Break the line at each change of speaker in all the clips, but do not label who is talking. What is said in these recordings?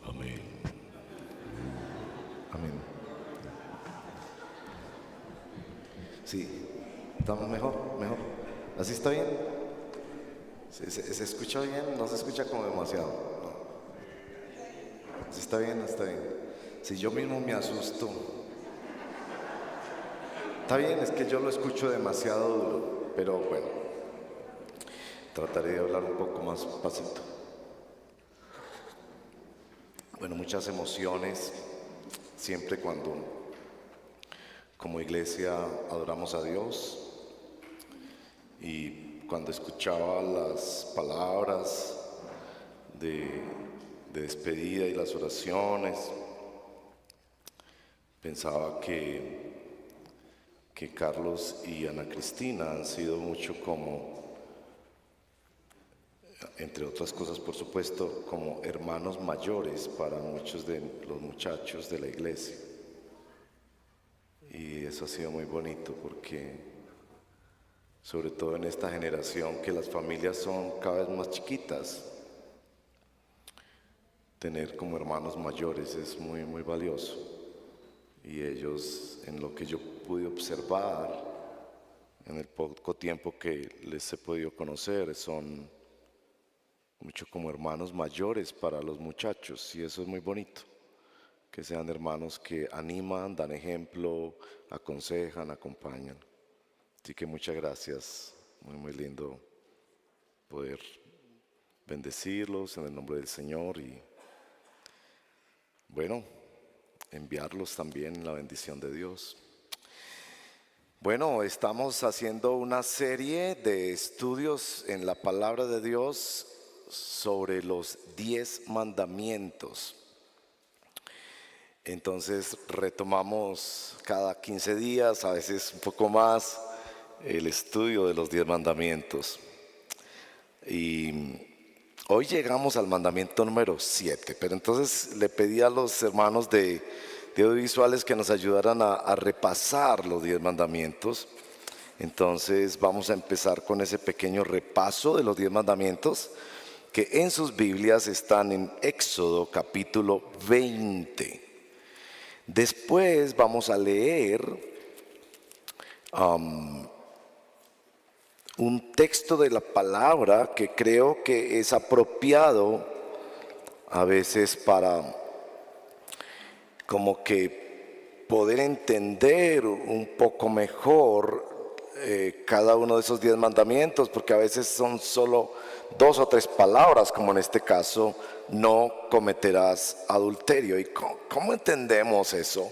Amén.
Amén. Sí, estamos mejor. ¿Así está bien? ¿Se escucha bien? ¿No se escucha como demasiado? No. ¿Sí está bien? Está bien. Si yo mismo me asusto. Está bien, es que yo lo escucho demasiado duro, pero bueno, trataré de hablar un poco más pasito. Bueno, muchas emociones, siempre cuando como iglesia adoramos a Dios, y cuando escuchaba las palabras de, de despedida y las oraciones, pensaba que Carlos y Ana Cristina han sido mucho como, entre otras cosas por supuesto, como hermanos mayores para muchos de los muchachos de la iglesia. Y eso ha sido muy bonito porque, sobre todo en esta generación que las familias son cada vez más chiquitas, tener como hermanos mayores es muy, muy valioso. Y ellos, en lo que yo pude observar, en el poco tiempo que les he podido conocer, son mucho como hermanos mayores para los muchachos, y eso es muy bonito, que sean hermanos que animan, dan ejemplo, aconsejan, acompañan. Así que muchas gracias, muy muy lindo poder bendecirlos en el nombre del Señor y bueno, enviarlos también en la bendición de Dios. Bueno, estamos haciendo una serie de estudios en la palabra de Dios sobre los 10 mandamientos. Entonces retomamos cada 15 días, a veces un poco más, el estudio de los 10 mandamientos. Y hoy llegamos al mandamiento número 7, pero entonces le pedí a los hermanos de audiovisuales que nos ayudaran a repasar los 10 mandamientos. Entonces vamos a empezar con ese pequeño repaso de los 10 mandamientos que en sus Biblias están en Éxodo capítulo 20. Después vamos a leer un texto de la palabra que creo que es apropiado a veces para como que poder entender un poco mejor cada uno de esos 10 mandamientos, porque a veces son solo 2 o 3 palabras, como en este caso, no cometerás adulterio. ¿Y cómo entendemos eso?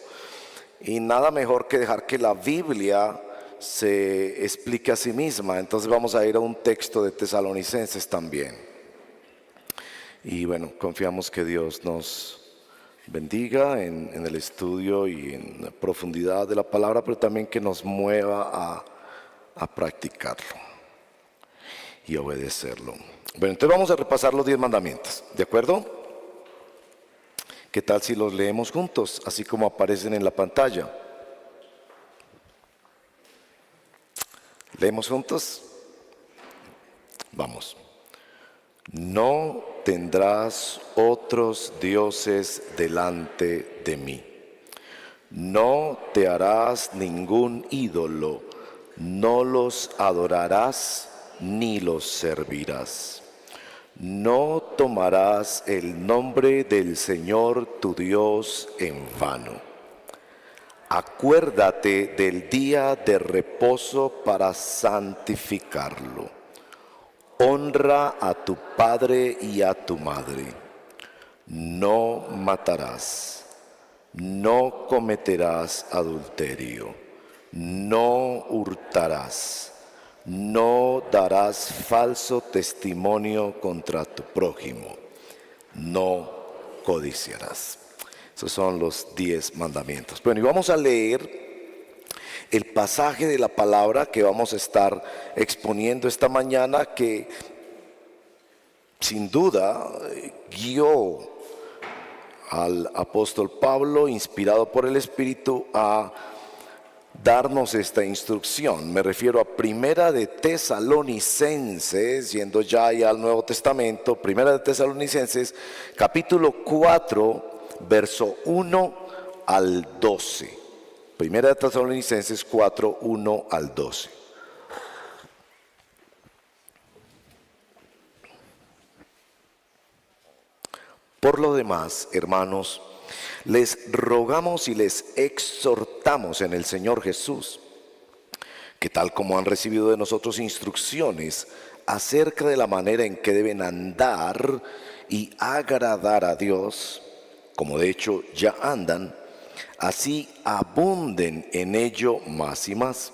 Y nada mejor que dejar que la Biblia se explique a sí misma. Entonces vamos a ir a un texto de Tesalonicenses también. Y bueno, confiamos que Dios nos bendiga en el estudio y en la profundidad de la palabra, pero también que nos mueva a practicarlo y obedecerlo. Bueno, entonces vamos a repasar los 10 mandamientos, ¿de acuerdo? ¿Qué tal si los leemos juntos, así como aparecen en la pantalla? ¿Leemos juntos? Vamos. No tendrás otros dioses delante de mí. No te harás ningún ídolo, no los adorarás ni los servirás. No tomarás el nombre del Señor tu Dios en vano. Acuérdate del día de reposo para santificarlo. Honra a tu padre y a tu madre. No matarás. No cometerás adulterio. No hurtarás. No darás falso testimonio contra tu prójimo. No codiciarás. Esos son los 10 mandamientos. Bueno, y vamos a leer el pasaje de la palabra que vamos a estar exponiendo esta mañana, que sin duda guió al apóstol Pablo, inspirado por el Espíritu, a darnos esta instrucción. Me refiero a Primera de Tesalonicenses, yendo ya al Nuevo Testamento, Primera de Tesalonicenses, capítulo 4, verso 1 al 12. Primera de Tesalonicenses 4, 1 al 12. Por lo demás, hermanos, les rogamos y les exhortamos en el Señor Jesús, que tal como han recibido de nosotros instrucciones acerca de la manera en que deben andar y agradar a Dios, como de hecho ya andan, así abunden en ello más y más.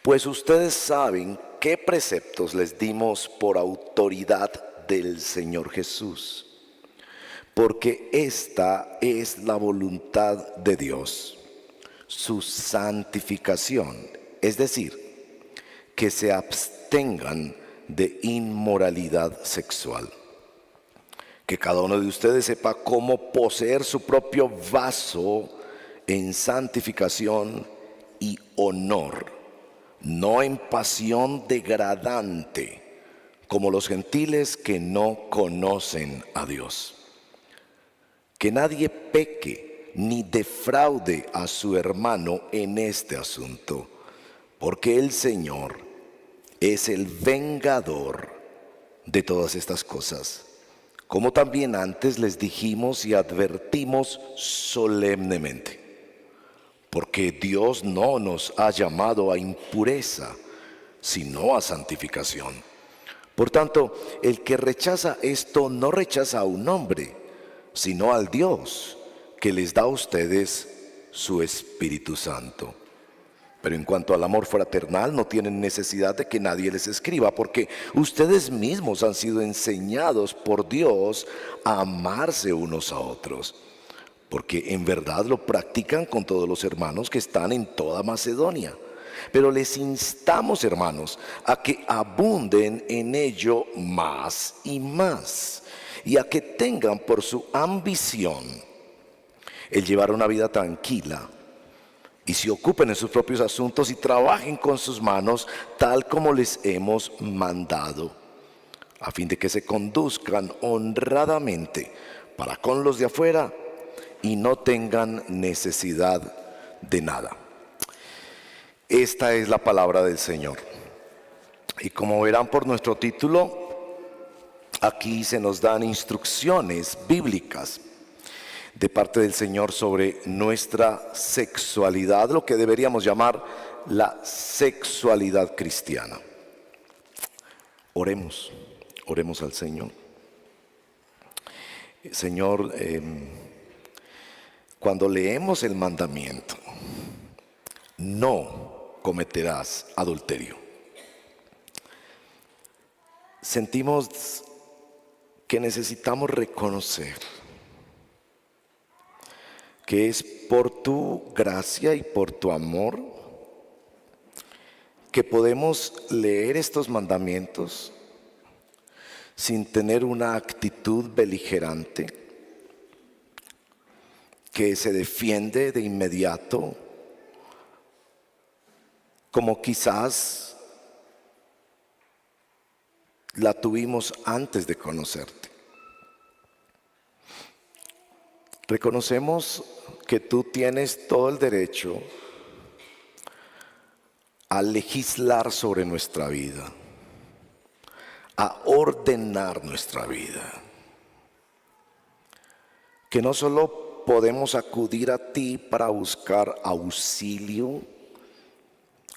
Pues ustedes saben qué preceptos les dimos por autoridad del Señor Jesús. Porque esta es la voluntad de Dios, su santificación, es decir, que se abstengan de inmoralidad sexual. Que cada uno de ustedes sepa cómo poseer su propio vaso en santificación y honor, no en pasión degradante, como los gentiles que no conocen a Dios. Que nadie peque ni defraude a su hermano en este asunto, porque el Señor es el vengador de todas estas cosas, como también antes les dijimos y advertimos solemnemente, porque Dios no nos ha llamado a impureza, sino a santificación. Por tanto, el que rechaza esto no rechaza a un hombre, sino al Dios que les da a ustedes su Espíritu Santo. Pero en cuanto al amor fraternal, no tienen necesidad de que nadie les escriba, porque ustedes mismos han sido enseñados por Dios a amarse unos a otros, porque en verdad lo practican con todos los hermanos que están en toda Macedonia. Pero les instamos, hermanos, a que abunden en ello más y más, y a que tengan por su ambición el llevar una vida tranquila, y se ocupen en sus propios asuntos y trabajen con sus manos tal como les hemos mandado, a fin de que se conduzcan honradamente para con los de afuera y no tengan necesidad de nada. Esta es la palabra del Señor. Y como verán por nuestro título, aquí se nos dan instrucciones bíblicas de parte del Señor sobre nuestra sexualidad, lo que deberíamos llamar la sexualidad cristiana. Oremos al Señor. Señor, cuando leemos el mandamiento, no cometerás adulterio, sentimos que necesitamos reconocer que es por tu gracia y por tu amor que podemos leer estos mandamientos sin tener una actitud beligerante que se defiende de inmediato, como quizás la tuvimos antes de conocerte. Reconocemos que tú tienes todo el derecho a legislar sobre nuestra vida, a ordenar nuestra vida. Que no solo podemos acudir a ti para buscar auxilio,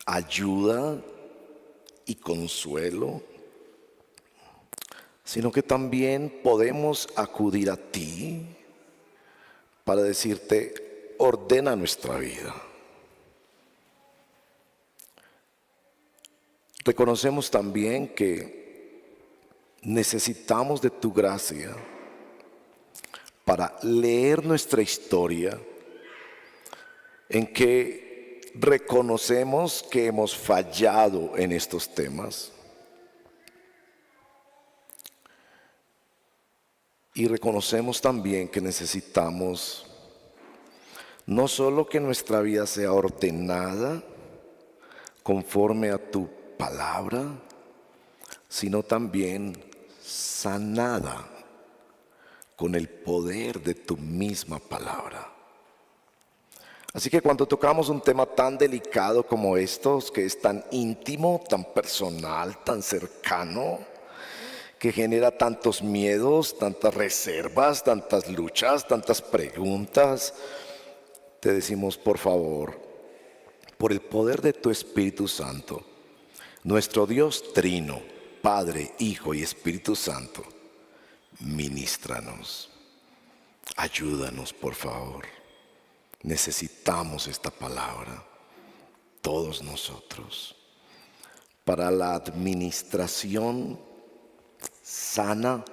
ayuda y consuelo, sino que también podemos acudir a ti para decirte, ordena nuestra vida. Reconocemos también que necesitamos de tu gracia para leer nuestra historia, en que reconocemos que hemos fallado en estos temas y reconocemos también que necesitamos No solo que nuestra vida sea ordenada conforme a tu palabra, sino también sanada con el poder de tu misma palabra. Así que cuando tocamos un tema tan delicado como estos, que es tan íntimo, tan personal, tan cercano, que genera tantos miedos, tantas reservas, tantas luchas, tantas preguntas, te decimos, por favor, por el poder de tu Espíritu Santo, nuestro Dios trino, Padre, Hijo y Espíritu Santo, ministranos, ayúdanos, por favor. Necesitamos esta palabra, todos nosotros, para la administración sana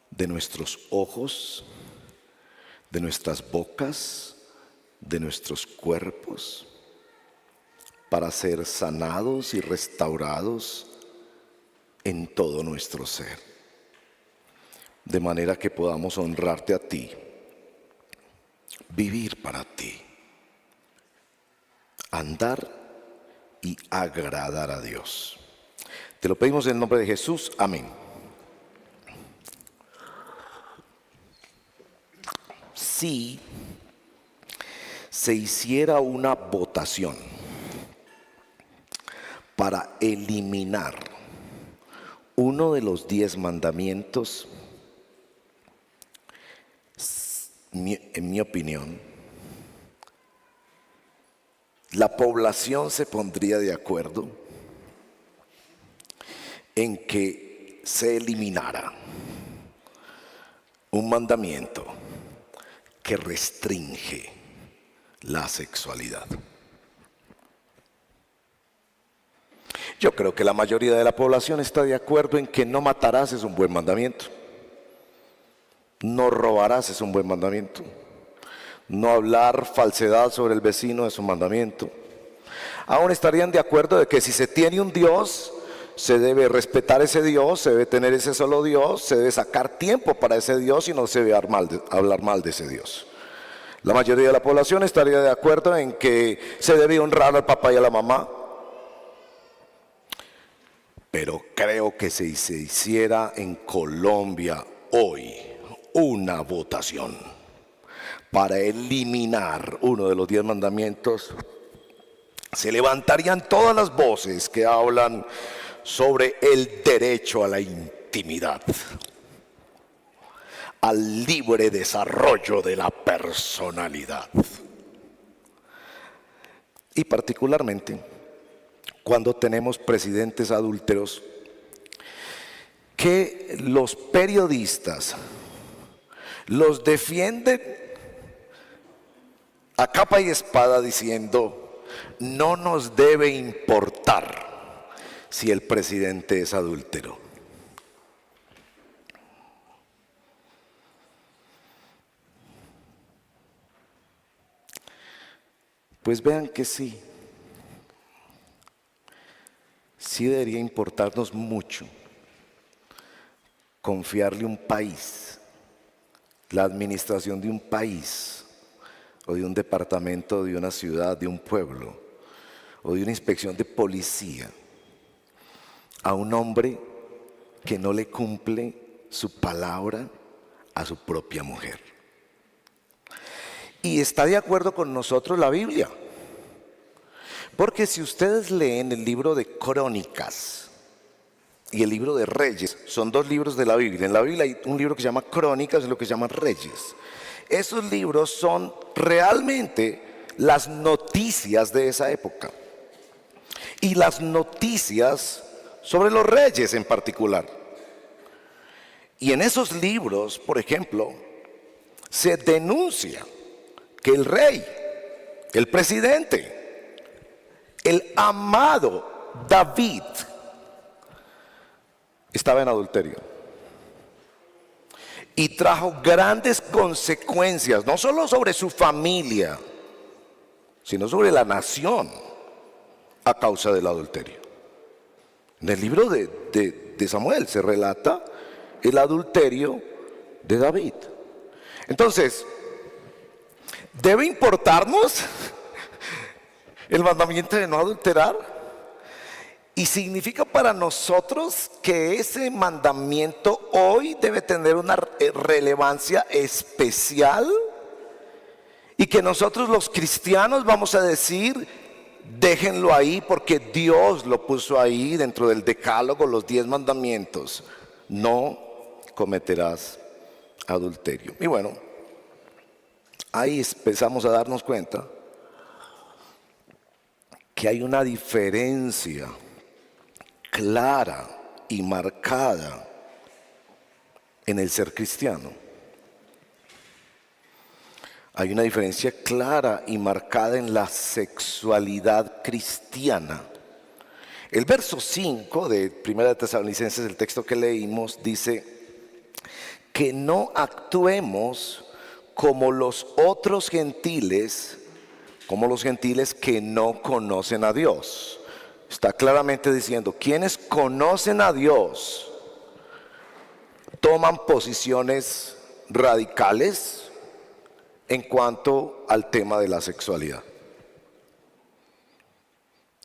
de nuestros ojos, de nuestras bocas, de nuestros cuerpos, para ser sanados y restaurados en todo nuestro ser, de manera que podamos honrarte a ti, vivir para ti, andar y agradar a Dios. Te lo pedimos en el nombre de Jesús. Amén. Si se hiciera una votación para eliminar uno de los 10 mandamientos, en mi opinión, la población se pondría de acuerdo en que se eliminara un mandamiento que restringe la sexualidad. Yo creo que la mayoría de la población está de acuerdo en que no matarás es un buen mandamiento. No robarás es un buen mandamiento. No hablar falsedad sobre el vecino es un mandamiento. Aún estarían de acuerdo de que si se tiene un Dios, se debe respetar ese Dios, se debe tener ese solo Dios, se debe sacar tiempo para ese Dios y no se debe hablar mal de ese Dios. La mayoría de la población estaría de acuerdo en que se debe honrar al papá y a la mamá. Pero creo que si se hiciera en Colombia hoy una votación para eliminar uno de los 10 mandamientos, se levantarían todas las voces que hablan sobre el derecho a la intimidad, al libre desarrollo de la personalidad. Y particularmente cuando tenemos presidentes adúlteros que los periodistas los defienden a capa y espada diciendo: no nos debe importar si el presidente es adúltero. Pues vean que sí debería importarnos mucho confiarle un país, la administración de un país, o de un departamento, de una ciudad, de un pueblo, o de una inspección de policía, a un hombre que no le cumple su palabra a su propia mujer. Y está de acuerdo con nosotros la Biblia. Porque si ustedes leen el libro de Crónicas y el libro de Reyes, son 2 libros de la Biblia. En la Biblia hay un libro que se llama Crónicas y lo que se llama Reyes. Esos libros son realmente las noticias de esa época. Y las noticias sobre los reyes en particular. Y en esos libros, por ejemplo, se denuncia que el rey, el presidente, el amado David, estaba en adulterio y trajo grandes consecuencias, no solo sobre su familia, sino sobre la nación, a causa del adulterio. En el libro de Samuel se relata el adulterio de David. Entonces, ¿Debe importarnos el mandamiento de no adulterar? Y significa para nosotros que ese mandamiento hoy debe tener una relevancia especial y que nosotros los cristianos vamos a decir, déjenlo ahí porque Dios lo puso ahí dentro del decálogo, los 10 mandamientos. No cometerás adulterio. Y bueno, ahí empezamos a darnos cuenta que hay una diferencia clara y marcada en el ser cristiano. Hay una diferencia clara y marcada en la sexualidad cristiana. El verso 5 de 1 de Tesalonicenses, el texto que leímos, dice que no actuemos como los otros gentiles, como los gentiles que no conocen a Dios. Está claramente diciendo, quienes conocen a Dios toman posiciones radicales en cuanto al tema de la sexualidad.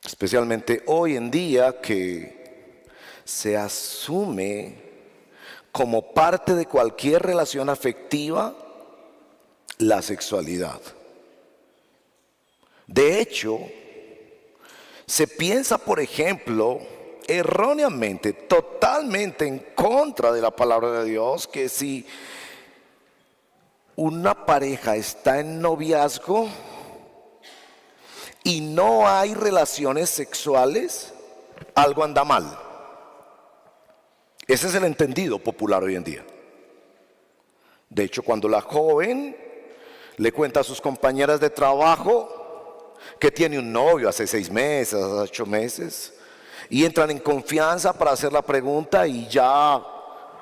Especialmente hoy en día que se asume como parte de cualquier relación afectiva la sexualidad. De hecho, se piensa, por ejemplo, erróneamente, totalmente en contra de la palabra de Dios, que si una pareja está en noviazgo y no hay relaciones sexuales, algo anda mal. Ese es el entendido popular hoy en día. De hecho, cuando la joven le cuenta a sus compañeras de trabajo que tiene un novio hace 6 meses, hace 8 meses, y entran en confianza para hacer la pregunta y ya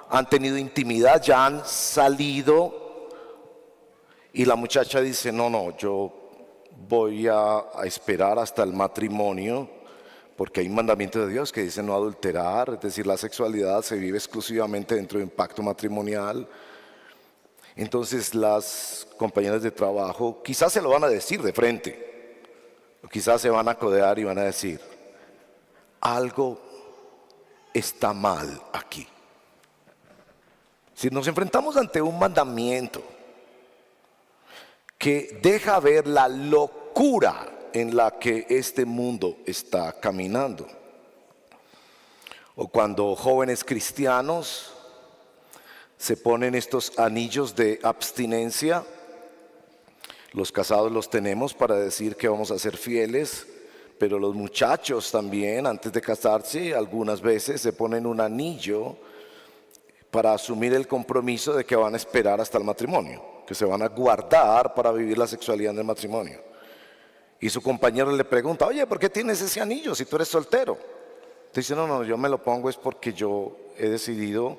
han tenido intimidad, ya han salido, y la muchacha dice, no, yo voy a esperar hasta el matrimonio, porque hay un mandamiento de Dios que dice no adulterar, es decir, la sexualidad se vive exclusivamente dentro de un pacto matrimonial. Entonces las compañeras de trabajo quizás se lo van a decir de frente, o quizás se van a codear y van a decir, algo está mal aquí. Si nos enfrentamos ante un mandamiento que deja ver la locura en la que este mundo está caminando, o cuando jóvenes cristianos se ponen estos anillos de abstinencia, los casados los tenemos para decir que vamos a ser fieles, pero los muchachos también, antes de casarse, algunas veces se ponen un anillo para asumir el compromiso de que van a esperar hasta el matrimonio, que se van a guardar para vivir la sexualidad en el matrimonio. Y su compañero le pregunta, oye, ¿por qué tienes ese anillo si tú eres soltero? Te dice, no, yo me lo pongo es porque yo he decidido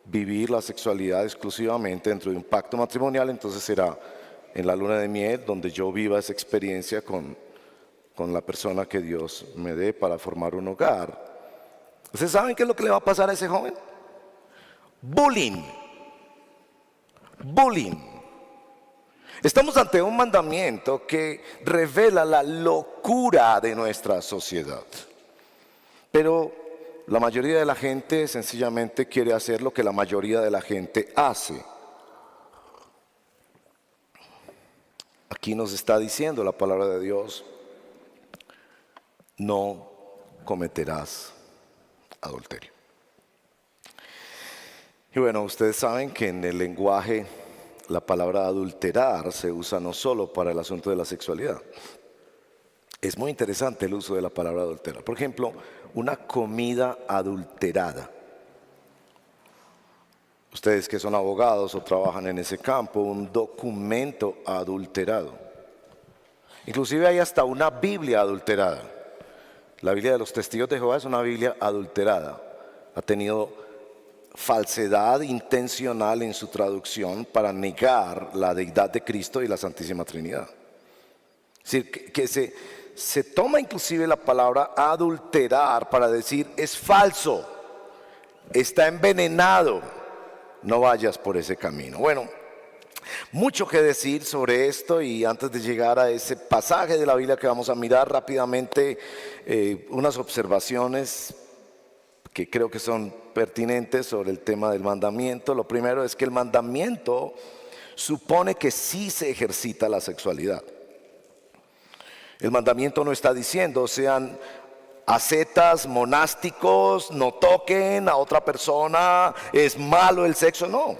vivir la sexualidad exclusivamente dentro de un pacto matrimonial, entonces será en la luna de miel donde yo viva esa experiencia con la persona que Dios me dé para formar un hogar. ¿Ustedes saben qué es lo que le va a pasar a ese joven? Bullying. Estamos ante un mandamiento que revela la locura de nuestra sociedad. Pero la mayoría de la gente sencillamente quiere hacer lo que la mayoría de la gente hace. Aquí nos está diciendo la palabra de Dios, no cometerás adulterio. Y bueno, ustedes saben que en el lenguaje la palabra adulterar se usa no solo para el asunto de la sexualidad. Es muy interesante el uso de la palabra adulterar. Por ejemplo, una comida adulterada. Ustedes que son abogados o trabajan en ese campo, un documento adulterado. Inclusive hay hasta una Biblia adulterada. La Biblia de los Testigos de Jehová es una Biblia adulterada. Ha tenido falsedad intencional en su traducción para negar la deidad de Cristo y la Santísima Trinidad. Es decir, que se toma inclusive la palabra adulterar para decir es falso, está envenenado, no vayas por ese camino. Bueno, mucho que decir sobre esto, y antes de llegar a ese pasaje de la Biblia que vamos a mirar rápidamente, unas observaciones que creo que son pertinentes sobre el tema del mandamiento. Lo primero es que el mandamiento supone que sí se ejercita la sexualidad. El mandamiento no está diciendo sean ascetas, monásticos, no toquen a otra persona, es malo el sexo. No,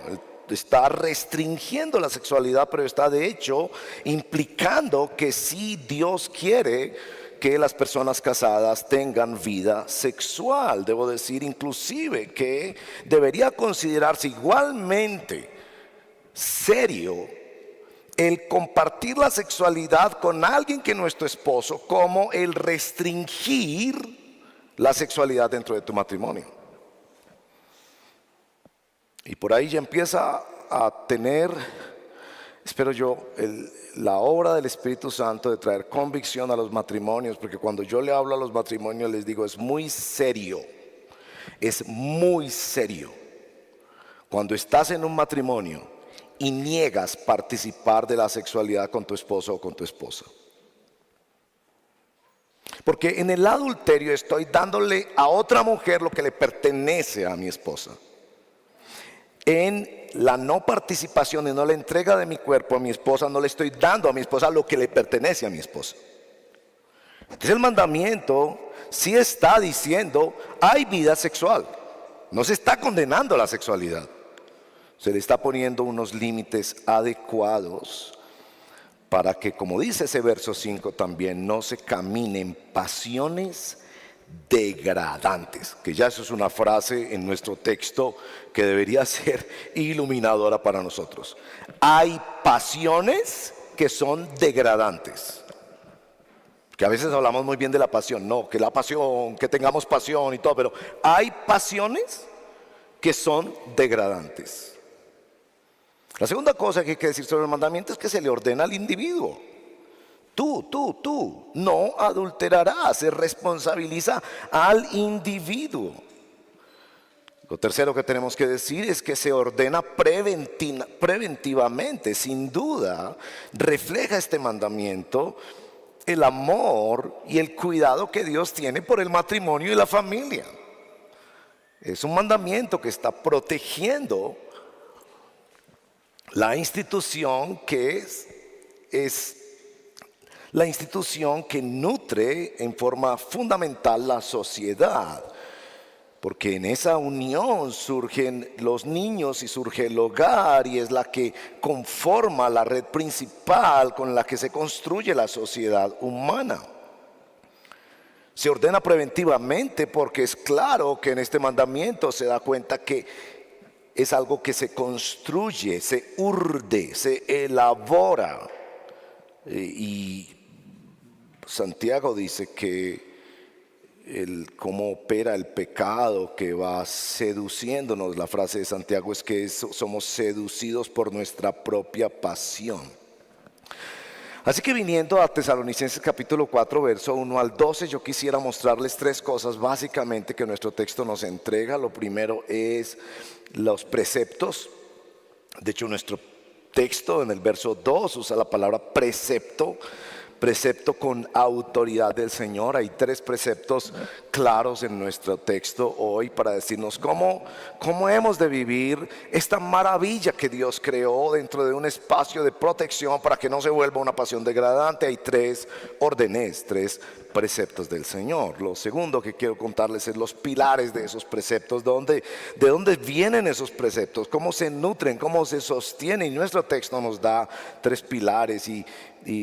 está restringiendo la sexualidad, pero está de hecho implicando que sí Dios quiere que las personas casadas tengan vida sexual. Debo decir inclusive que debería considerarse igualmente serio el compartir la sexualidad con alguien que no es tu esposo, como el restringir la sexualidad dentro de tu matrimonio. Y por ahí ya empieza a tener, espero yo, la obra del Espíritu Santo de traer convicción a los matrimonios, porque cuando yo le hablo a los matrimonios les digo, es muy serio, es muy serio. Cuando estás en un matrimonio y niegas participar de la sexualidad con tu esposo o con tu esposa. Porque en el adulterio estoy dándole a otra mujer lo que le pertenece a mi esposa. En la no participación y no la entrega de mi cuerpo a mi esposa, no le estoy dando a mi esposa lo que le pertenece a mi esposa. Entonces el mandamiento sí está diciendo, hay vida sexual. No se está condenando la sexualidad. Se le está poniendo unos límites adecuados para que, como dice ese verso 5 también, no se camine en pasiones degradantes, que ya eso es una frase en nuestro texto que debería ser iluminadora para nosotros. Hay pasiones que son degradantes, que a veces hablamos muy bien de la pasión, no, que la pasión, que tengamos pasión y todo, pero hay pasiones que son degradantes. La segunda cosa que hay que decir sobre el mandamiento es que se le ordena al individuo. Tú no adulterarás, se responsabiliza al individuo. Lo tercero que tenemos que decir es que se ordena preventivamente. Sin duda, refleja este mandamiento el amor y el cuidado que Dios tiene por el matrimonio y la familia. Es un mandamiento que está protegiendo la institución que es la institución que nutre en forma fundamental la sociedad, porque en esa unión surgen los niños y surge el hogar, y es la que conforma la red principal con la que se construye la sociedad humana. Se ordena preventivamente porque es claro que en este mandamiento se da cuenta que es algo que se construye, se urde, se elabora. Y Santiago dice que cómo opera el pecado que va seduciéndonos. La frase de Santiago es que somos seducidos por nuestra propia pasión. Así que viniendo a Tesalonicenses capítulo 4, verso 1 al 12, yo quisiera mostrarles tres cosas básicamente que nuestro texto nos entrega. Lo primero es los preceptos. De hecho, nuestro texto en el verso 2 usa la palabra precepto, precepto con autoridad del Señor. Hay tres preceptos claros en nuestro texto hoy para decirnos cómo hemos de vivir esta maravilla que Dios creó dentro de un espacio de protección para que no se vuelva una pasión degradante. Hay tres órdenes, tres preceptos del Señor. Lo segundo que quiero contarles es los pilares de esos preceptos, de dónde vienen esos preceptos, cómo se nutren, cómo se sostienen. Y nuestro texto nos da tres pilares y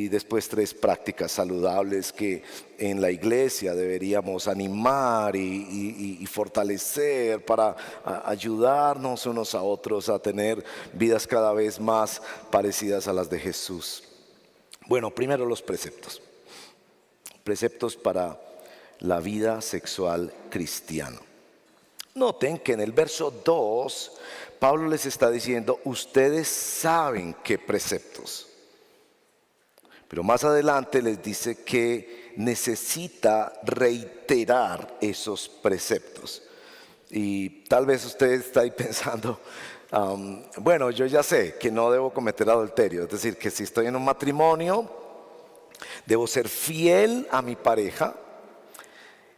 después tres prácticas saludables que en la iglesia deberíamos animar y fortalecer para ayudarnos unos a otros a tener vidas cada vez más parecidas a las de Jesús. Bueno, primero los preceptos. Preceptos para la vida sexual cristiana. Noten que en el verso 2, Pablo les está diciendo, ustedes saben qué preceptos. Pero más adelante les dice que necesita reiterar esos preceptos. Y tal vez usted está ahí pensando, Bueno, yo ya sé que no debo cometer adulterio, es decir, que si estoy en un matrimonio, debo ser fiel a mi pareja,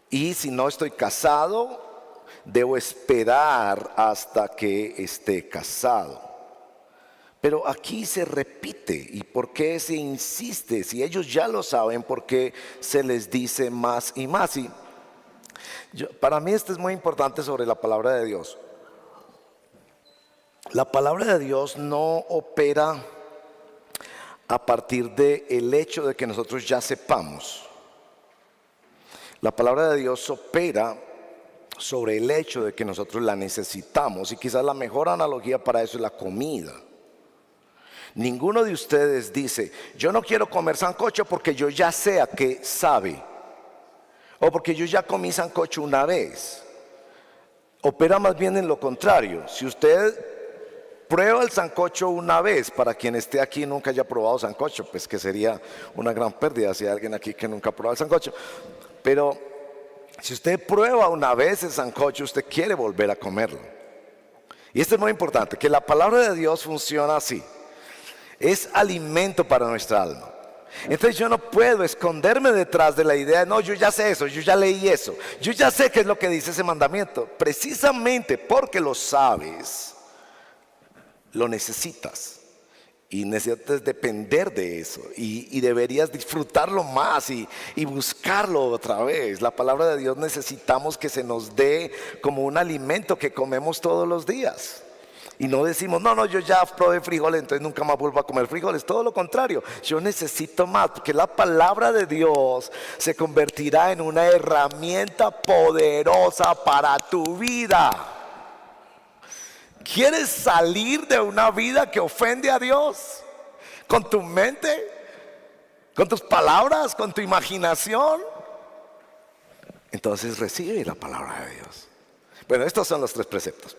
y si no estoy casado, debo esperar hasta que esté casado. Pero aquí se repite. ¿Y por qué se insiste? Si ellos ya lo saben, ¿por qué se les dice más y más? Y para mí esto es muy importante sobre la palabra de Dios. La palabra de Dios no opera a partir del hecho de que nosotros ya sepamos. La palabra de Dios opera sobre el hecho de que nosotros la necesitamos, y quizás la mejor analogía para eso es la comida. Ninguno de ustedes dice, yo no quiero comer sancocho porque yo ya sé a qué sabe, o porque yo ya comí sancocho una vez. Opera más bien en lo contrario. Si usted prueba el sancocho una vez, para quien esté aquí y nunca haya probado sancocho, pues que sería una gran pérdida si hay alguien aquí que nunca ha probado el sancocho. Pero si usted prueba una vez el sancocho, usted quiere volver a comerlo. Y esto es muy importante, que la palabra de Dios funciona así. Es alimento para nuestra alma. Entonces yo no puedo esconderme detrás de la idea, no, yo ya sé eso, yo ya leí eso, yo ya sé qué es lo que dice ese mandamiento. Precisamente porque lo sabes, lo necesitas. Y necesitas depender de eso, y deberías disfrutarlo más y buscarlo otra vez. La palabra de Dios necesitamos que se nos dé como un alimento que comemos todos los días. Y no decimos, no, yo ya probé frijoles, entonces nunca más vuelvo a comer frijoles. Todo lo contrario, yo necesito más, porque la palabra de Dios se convertirá en una herramienta poderosa para tu vida. ¿Quieres salir de una vida que ofende a Dios? ¿Con tu mente? ¿Con tus palabras? ¿Con tu imaginación? Entonces recibe la palabra de Dios. Bueno, estos son los 3 preceptos.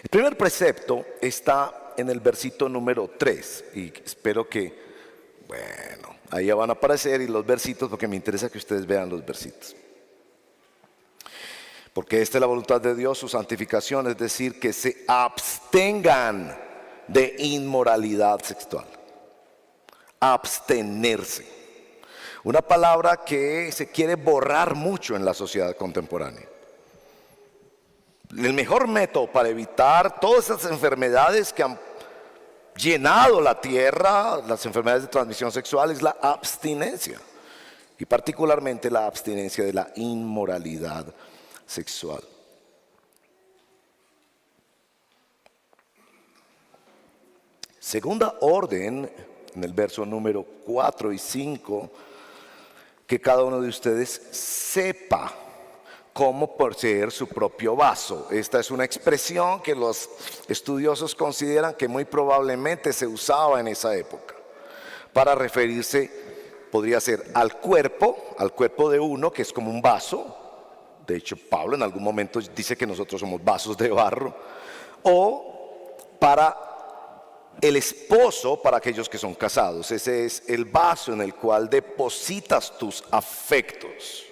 El primer precepto está en el versículo número 3. Y espero que, bueno, ahí ya van a aparecer y los versitos, porque me interesa que ustedes vean los versitos. Porque esta es la voluntad de Dios, su santificación, es decir, que se abstengan de inmoralidad sexual. Abstenerse. Una palabra que se quiere borrar mucho en la sociedad contemporánea. El mejor método para evitar todas esas enfermedades que han llenado la tierra, las enfermedades de transmisión sexual, es la abstinencia. Y particularmente la abstinencia de la inmoralidad sexual. Segunda orden, en el verso número 4 y 5, que cada uno de ustedes sepa cómo poseer su propio vaso. Esta es una expresión que los estudiosos consideran que muy probablemente se usaba en esa época para referirse, podría ser al cuerpo de uno, que es como un vaso. De hecho, Pablo en algún momento dice que nosotros somos vasos de barro. O para el esposo, para aquellos que son casados. Ese es el vaso en el cual depositas tus afectos.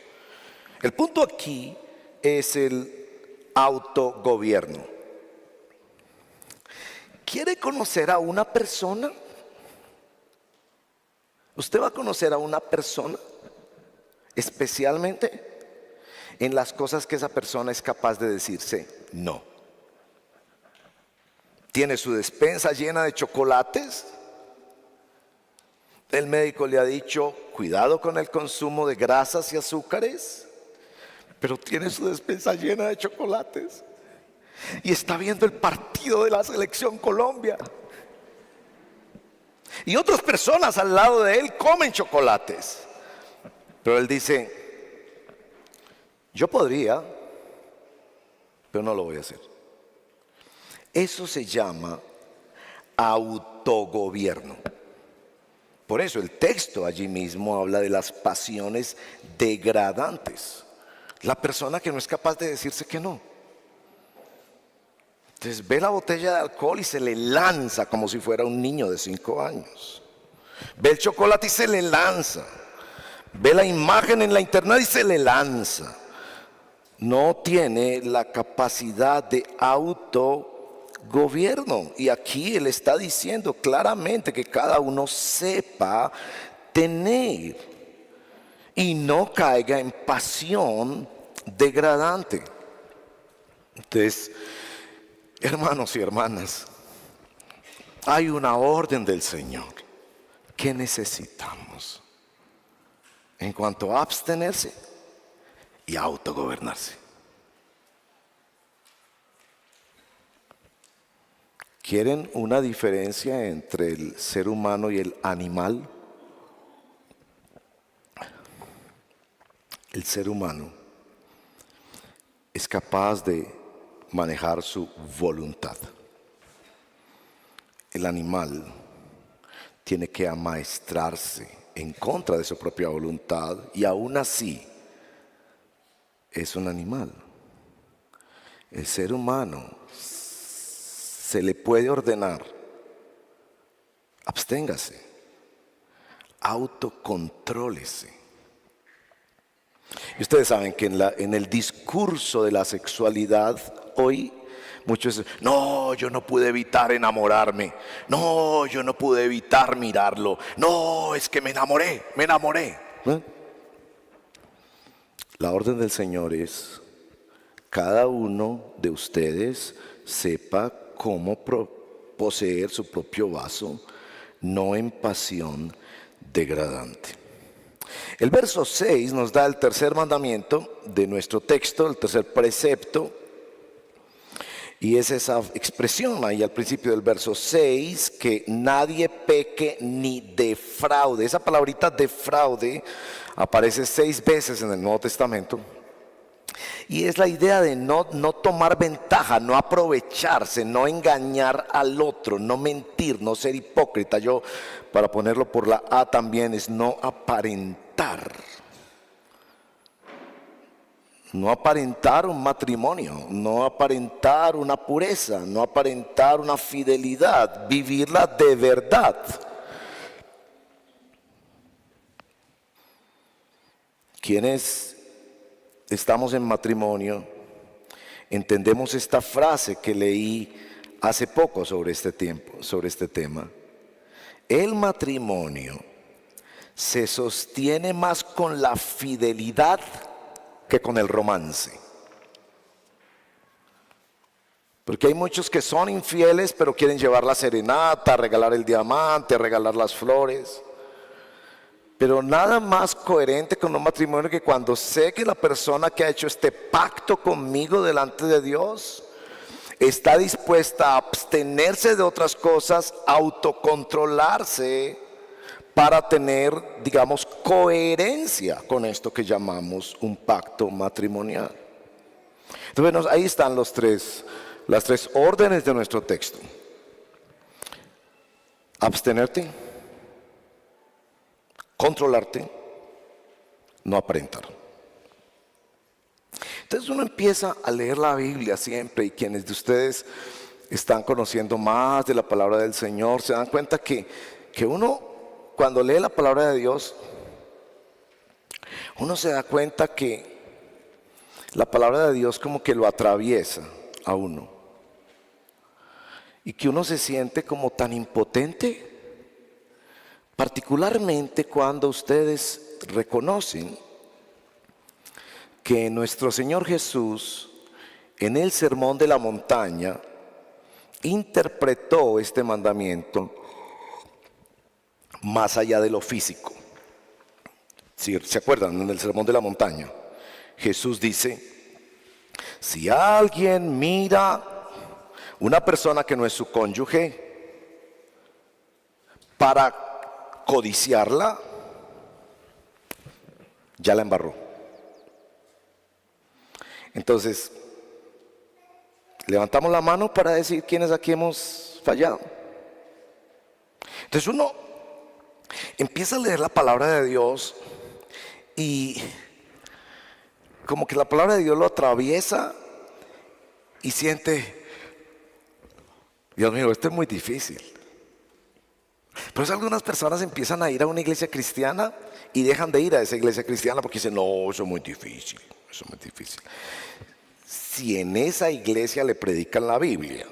El punto aquí es el autogobierno. ¿Quiere conocer a una persona? Usted va a conocer a una persona especialmente en las cosas que esa persona es capaz de decirse no. Tiene su despensa llena de chocolates. El médico le ha dicho, cuidado con el consumo de grasas y azúcares, pero tiene su despensa llena de chocolates. Y está viendo el partido de la selección Colombia. Y otras personas al lado de él comen chocolates. Pero él dice, yo podría, pero no lo voy a hacer. Eso se llama autogobierno. Por eso el texto allí mismo habla de las pasiones degradantes. La persona que no es capaz de decirse que no. Entonces ve la botella de alcohol y se le lanza como si fuera un niño de 5 años. Ve el chocolate y se le lanza. Ve la imagen en la internet y se le lanza. No tiene la capacidad de autogobierno. gobierno. Y aquí Él está diciendo claramente que cada uno sepa tener y no caiga en pasión degradante. Entonces, hermanos y hermanas, hay una orden del Señor que necesitamos en cuanto a abstenerse y autogobernarse. ¿Quieren una diferencia entre el ser humano y el animal? El ser humano es capaz de manejar su voluntad. El animal tiene que amaestrarse en contra de su propia voluntad y aún así es un animal. El ser humano se le puede ordenar: absténgase, autocontrólese. Y ustedes saben que en el discurso de la sexualidad hoy muchos dicen: no, yo no pude evitar enamorarme, no, yo no pude evitar mirarlo, no, es que me enamoré. ¿Eh? La orden del Señor es: cada uno de ustedes sepa cómo poseer su propio vaso, no en pasión degradante. El verso 6 nos da el tercer mandamiento de nuestro texto, el tercer precepto, y es esa expresión ahí al principio del verso 6, que nadie peque ni defraude. Esa palabrita defraude aparece 6 veces en el Nuevo Testamento. Y es la idea de no tomar ventaja, no aprovecharse, no engañar al otro, no mentir, no ser hipócrita. Yo, para ponerlo por la A también, es no aparentar. No aparentar un matrimonio, no aparentar una pureza, no aparentar una fidelidad, vivirla de verdad. Quienes estamos en matrimonio, entendemos esta frase que leí hace poco sobre este tema. El matrimonio se sostiene más con la fidelidad que con el romance. Porque hay muchos que son infieles, pero quieren llevar la serenata, regalar el diamante, regalar las flores. Pero nada más coherente con un matrimonio que cuando sé que la persona que ha hecho este pacto conmigo delante de Dios está dispuesta a abstenerse de otras cosas, autocontrolarse para tener, digamos, coherencia con esto que llamamos un pacto matrimonial. Entonces, bueno, ahí están las tres órdenes de nuestro texto: abstenerte, controlarte, no aparentar. Entonces uno empieza a leer la Biblia siempre, y quienes de ustedes están conociendo más de la palabra del Señor se dan cuenta que uno, cuando lee la palabra de Dios, uno se da cuenta que la palabra de Dios como que lo atraviesa a uno, y que uno se siente como tan impotente, particularmente cuando ustedes reconocen que nuestro Señor Jesús en el Sermón de la Montaña interpretó este mandamiento más allá de lo físico. Si se acuerdan, en el Sermón de la Montaña, Jesús dice: si alguien mira una persona que no es su cónyuge para codiciarla, ya la embarró. Entonces, levantamos la mano para decir quiénes aquí hemos fallado. Entonces uno empieza a leer la palabra de Dios y como que la palabra de Dios lo atraviesa y siente: Dios mío, esto es muy difícil. Por eso algunas personas empiezan a ir a una iglesia cristiana y dejan de ir a esa iglesia cristiana porque dicen: no, eso es muy difícil, eso es muy difícil. Si en esa iglesia le predican la Biblia,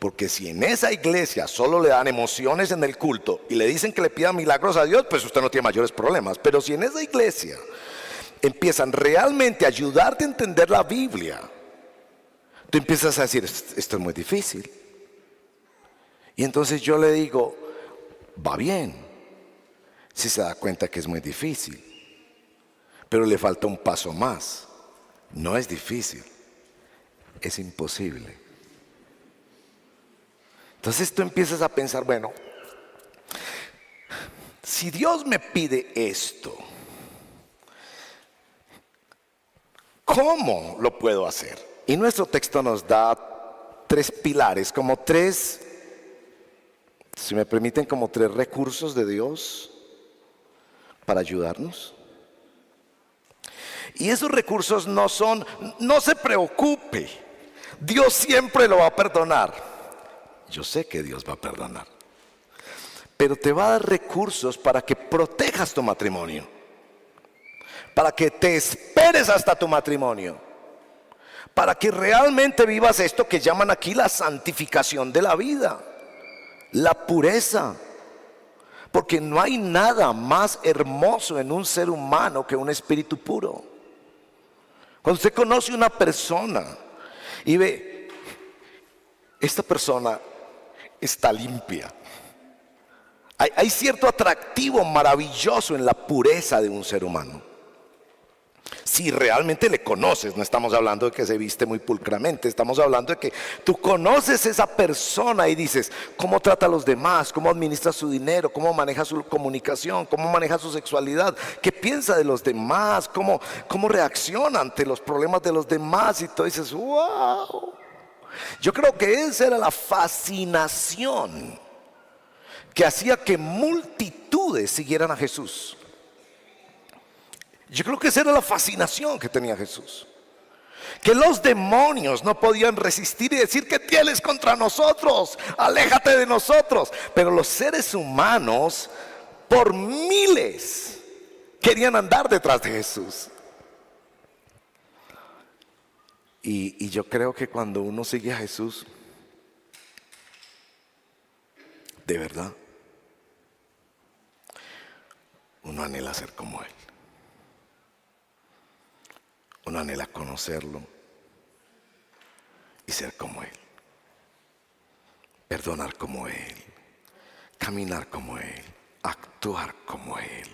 Porque si en esa iglesia solo le dan emociones en el culto y le dicen que le pida milagros a Dios, pues usted no tiene mayores problemas. Pero si en esa iglesia empiezan realmente a ayudarte a entender la Biblia, tú empiezas a decir, esto es muy difícil. Y entonces yo le digo, va bien, si se da cuenta que es muy difícil, pero le falta un paso más. No es difícil, es imposible. Entonces tú empiezas a pensar, bueno, si Dios me pide esto, ¿cómo lo puedo hacer? Y nuestro texto nos da 3 pilares, como 3, si me permiten, como 3 recursos de Dios para ayudarnos. Y esos recursos no se preocupe, Dios siempre lo va a perdonar. Yo sé que Dios va a perdonar, pero te va a dar recursos para que protejas tu matrimonio, para que te esperes hasta tu matrimonio, para que realmente vivas esto que llaman aquí la santificación de la vida, la pureza. Porque no hay nada más hermoso en un ser humano que un espíritu puro. Cuando usted conoce una persona y ve, esta persona está limpia, hay cierto atractivo maravilloso en la pureza de un ser humano. Si realmente le conoces, no estamos hablando de que se viste muy pulcramente, estamos hablando de que tú conoces a esa persona y dices cómo trata a los demás, cómo administra su dinero, cómo maneja su comunicación, cómo maneja su sexualidad, qué piensa de los demás, cómo reacciona ante los problemas de los demás, y tú dices, wow. Yo creo que esa era la fascinación que hacía que multitudes siguieran a Jesús. Yo creo que esa era la fascinación que tenía Jesús. Que los demonios no podían resistir y decir, ¿qué tienes contra nosotros? Aléjate de nosotros. Pero los seres humanos, por miles, querían andar detrás de Jesús. Y yo creo que cuando uno sigue a Jesús, de verdad, uno anhela ser como Él. Uno anhela conocerlo y ser como Él, perdonar como Él, caminar como Él, actuar como Él,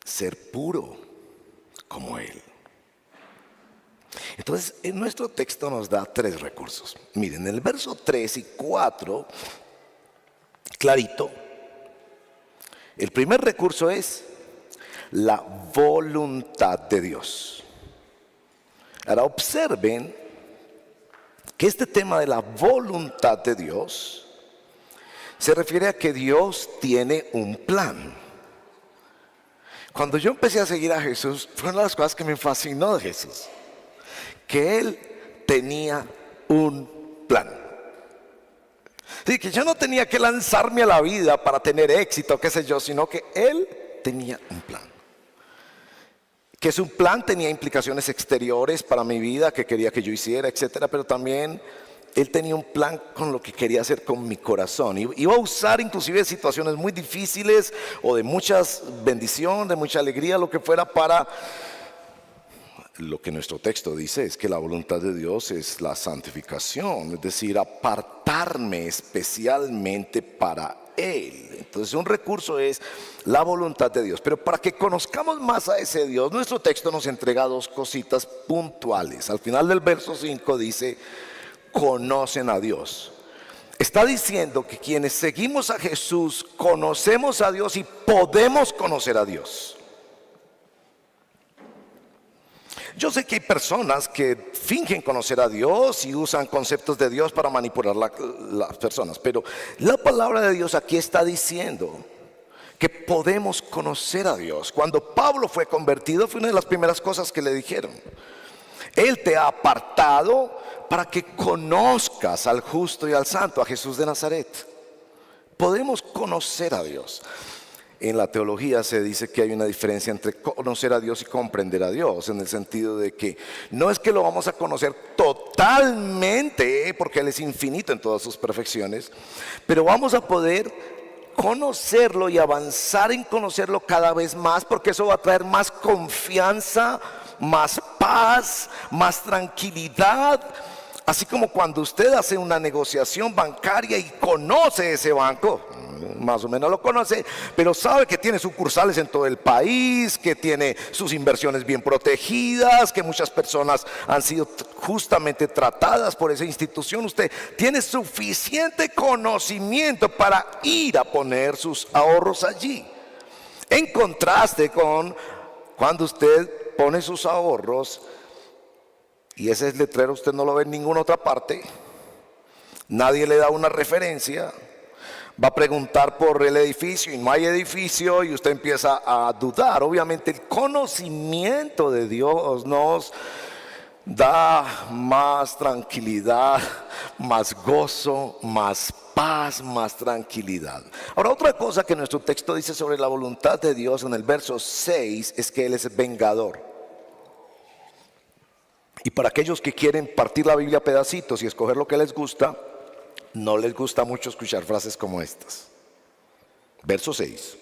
ser puro como Él. Entonces, en nuestro texto nos da 3 recursos. Miren, en el verso 3 y 4, clarito, el primer recurso es la voluntad de Dios. Ahora observen que este tema de la voluntad de Dios se refiere a que Dios tiene un plan. Cuando yo empecé a seguir a Jesús, fue una de las cosas que me fascinó de Jesús, que Él tenía un plan. Así que yo no tenía que lanzarme a la vida para tener éxito, qué sé yo, sino que Él tenía un plan. Que su plan tenía implicaciones exteriores para mi vida, que quería que yo hiciera, etcétera, pero también Él tenía un plan con lo que quería hacer con mi corazón. Iba a usar inclusive situaciones muy difíciles o de mucha bendición, de mucha alegría, lo que fuera, para lo que nuestro texto dice es que la voluntad de Dios es la santificación, es decir, apartarme especialmente para Él. Entonces un recurso es la voluntad de Dios. Pero para que conozcamos más a ese Dios, nuestro texto nos entrega 2 cositas puntuales. Al final del verso 5 dice, conocen a Dios. Está diciendo que quienes seguimos a Jesús conocemos a Dios y podemos conocer a Dios. Yo sé que hay personas que fingen conocer a Dios y usan conceptos de Dios para manipular las personas, pero la palabra de Dios aquí está diciendo que podemos conocer a Dios. Cuando Pablo fue convertido, fue una de las primeras cosas que le dijeron: Él te ha apartado para que conozcas al justo y al santo, a Jesús de Nazaret. Podemos conocer a Dios. en la teología se dice que hay una diferencia entre conocer a Dios y comprender a Dios, en el sentido de que no es que lo vamos a conocer totalmente, porque Él es infinito en todas sus perfecciones, pero vamos a poder conocerlo y avanzar en conocerlo cada vez más, porque eso va a traer más confianza, más paz, más tranquilidad. Así como cuando usted hace una negociación bancaria y conoce ese banco, más o menos lo conoce, pero sabe que tiene sucursales en todo el país, que tiene sus inversiones bien protegidas, que muchas personas han sido justamente tratadas por esa institución. Usted tiene suficiente conocimiento para ir a poner sus ahorros allí. En contraste con cuando usted pone sus ahorros y ese letrero usted no lo ve en ninguna otra parte, nadie le da una referencia, va a preguntar por el edificio y no hay edificio y usted empieza a dudar. Obviamente el conocimiento de Dios nos da más tranquilidad, más gozo, más paz, más tranquilidad. Ahora, otra cosa que nuestro texto dice sobre la voluntad de Dios en el verso 6 es que Él es vengador. Y para aquellos que quieren partir la Biblia a pedacitos y escoger lo que les gusta, no les gusta mucho escuchar frases como estas. Verso 6.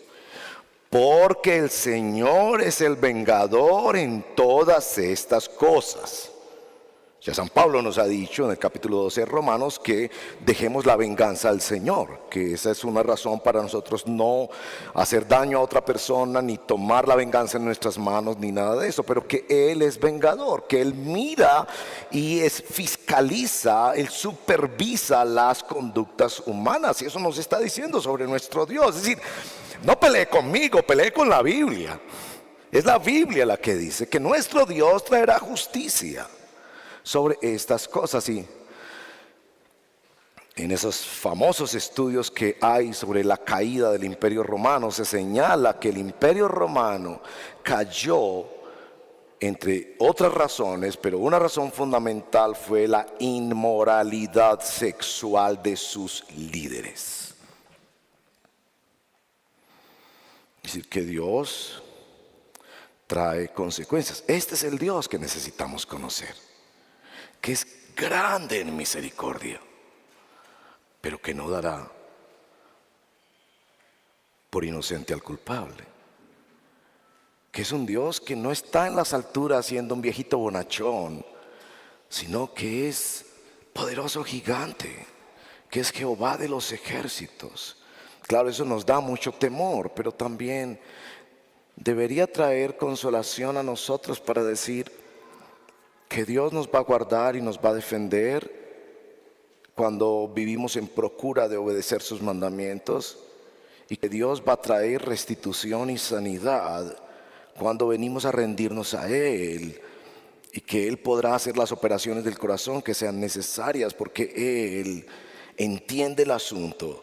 Porque el Señor es el vengador en todas estas cosas. Ya San Pablo nos ha dicho en el capítulo 12 de Romanos que dejemos la venganza al Señor, que esa es una razón para nosotros no hacer daño a otra persona, ni tomar la venganza en nuestras manos, ni nada de eso, pero que Él es vengador, que Él mira y fiscaliza, Él supervisa las conductas humanas, y eso nos está diciendo sobre nuestro Dios. Es decir, no pelee conmigo, pelee con la Biblia. Es la Biblia la que dice que nuestro Dios traerá justicia sobre estas cosas. Y en esos famosos estudios que hay sobre la caída del Imperio Romano se señala que el Imperio Romano cayó entre otras razones, pero una razón fundamental fue la inmoralidad sexual de sus líderes. Es decir, que Dios trae consecuencias. Este es el Dios que necesitamos conocer, que es grande en misericordia, pero que no dará por inocente al culpable. Que es un Dios que no está en las alturas siendo un viejito bonachón, sino que es poderoso gigante, que es Jehová de los ejércitos. Claro, eso nos da mucho temor, pero también debería traer consolación a nosotros para decir que Dios nos va a guardar y nos va a defender cuando vivimos en procura de obedecer sus mandamientos, y que Dios va a traer restitución y sanidad cuando venimos a rendirnos a Él, y que Él podrá hacer las operaciones del corazón que sean necesarias, porque Él entiende el asunto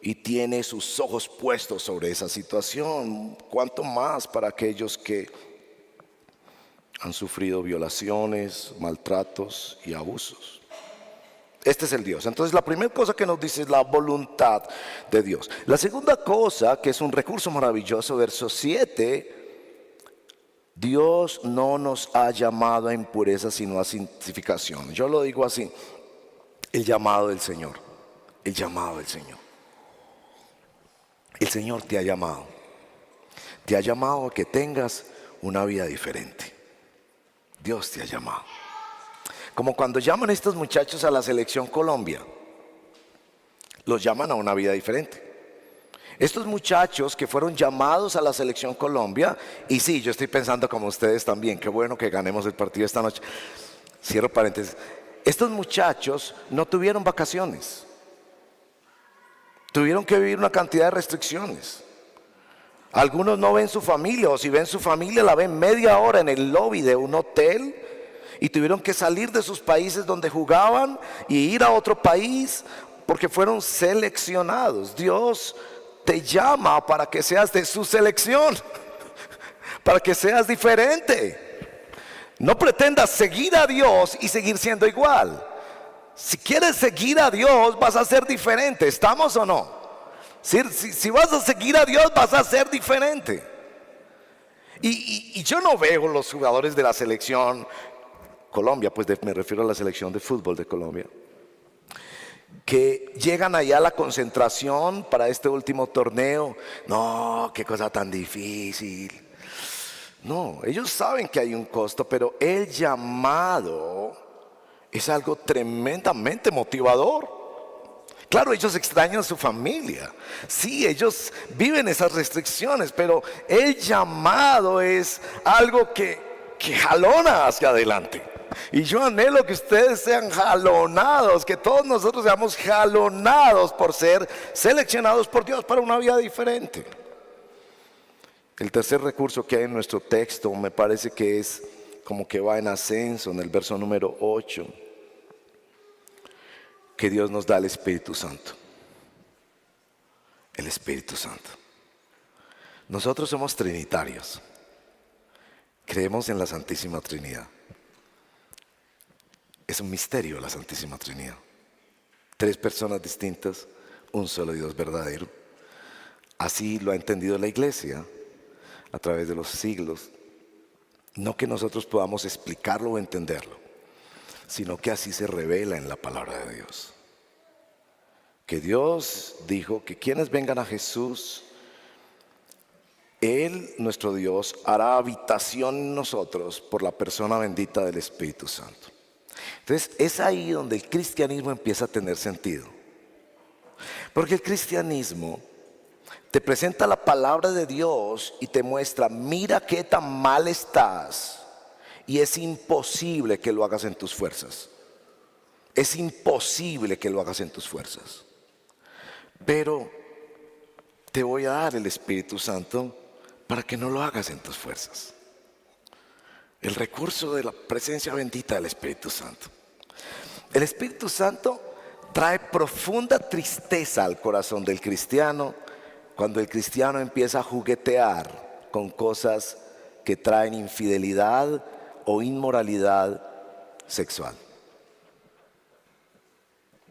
y tiene sus ojos puestos sobre esa situación. Cuanto más para aquellos que han sufrido violaciones, maltratos y abusos. Este es el Dios. Entonces la primera cosa que nos dice es la voluntad de Dios. La segunda cosa, que es un recurso maravilloso, verso 7, Dios no nos ha llamado a impureza sino a santificación. Yo lo digo así: el llamado del Señor. El llamado del Señor. El Señor te ha llamado. Te ha llamado a que tengas una vida diferente. Dios te ha llamado. Como cuando llaman a estos muchachos a la selección Colombia, los llaman a una vida diferente. Estos muchachos que fueron llamados a la selección Colombia, y sí, yo estoy pensando como ustedes también, qué bueno que ganemos el partido esta noche. Cierro paréntesis. Estos muchachos no tuvieron vacaciones, tuvieron que vivir una cantidad de restricciones. Algunos no ven su familia, o si ven su familia la ven media hora en el lobby de un hotel, y tuvieron que salir de sus países donde jugaban y ir a otro país porque fueron seleccionados. Dios te llama para que seas de su selección, para que seas diferente. No pretendas seguir a Dios y seguir siendo igual. Si quieres seguir a Dios, vas a ser diferente. ¿Estamos o no? Si vas a seguir a Dios, vas a ser diferente. Y yo no veo los jugadores de la selección Colombia, pues me refiero a la selección de fútbol de Colombia, que llegan allá a la concentración para este último torneo. No, qué cosa tan difícil. No, ellos saben que hay un costo, pero el llamado es algo tremendamente motivador. Claro, ellos extrañan a su familia. Sí, ellos viven esas restricciones, pero el llamado es algo que jalona hacia adelante. Y yo anhelo que ustedes sean jalonados, que todos nosotros seamos jalonados por ser seleccionados por Dios para una vida diferente. El tercer recurso que hay en nuestro texto me parece que es como que va en ascenso en el verso número 8. Que Dios nos da el Espíritu Santo. El Espíritu Santo. Nosotros somos trinitarios. Creemos en la Santísima Trinidad. Es un misterio la Santísima Trinidad. 3 personas distintas, un solo Dios verdadero. Así lo ha entendido la Iglesia a través de los siglos. No que nosotros podamos explicarlo o entenderlo, sino que así se revela en la palabra de Dios. Que Dios dijo que quienes vengan a Jesús, Él, nuestro Dios, hará habitación en nosotros por la persona bendita del Espíritu Santo. Entonces es ahí donde el cristianismo empieza a tener sentido. Porque el cristianismo te presenta la palabra de Dios y te muestra, mira qué tan mal estás. Y es imposible que lo hagas en tus fuerzas. Es imposible que lo hagas en tus fuerzas. Pero te voy a dar el Espíritu Santo para que no lo hagas en tus fuerzas. El recurso de la presencia bendita del Espíritu Santo. El Espíritu Santo trae profunda tristeza al corazón del cristiano cuando el cristiano empieza a juguetear con cosas que traen infidelidad o inmoralidad sexual.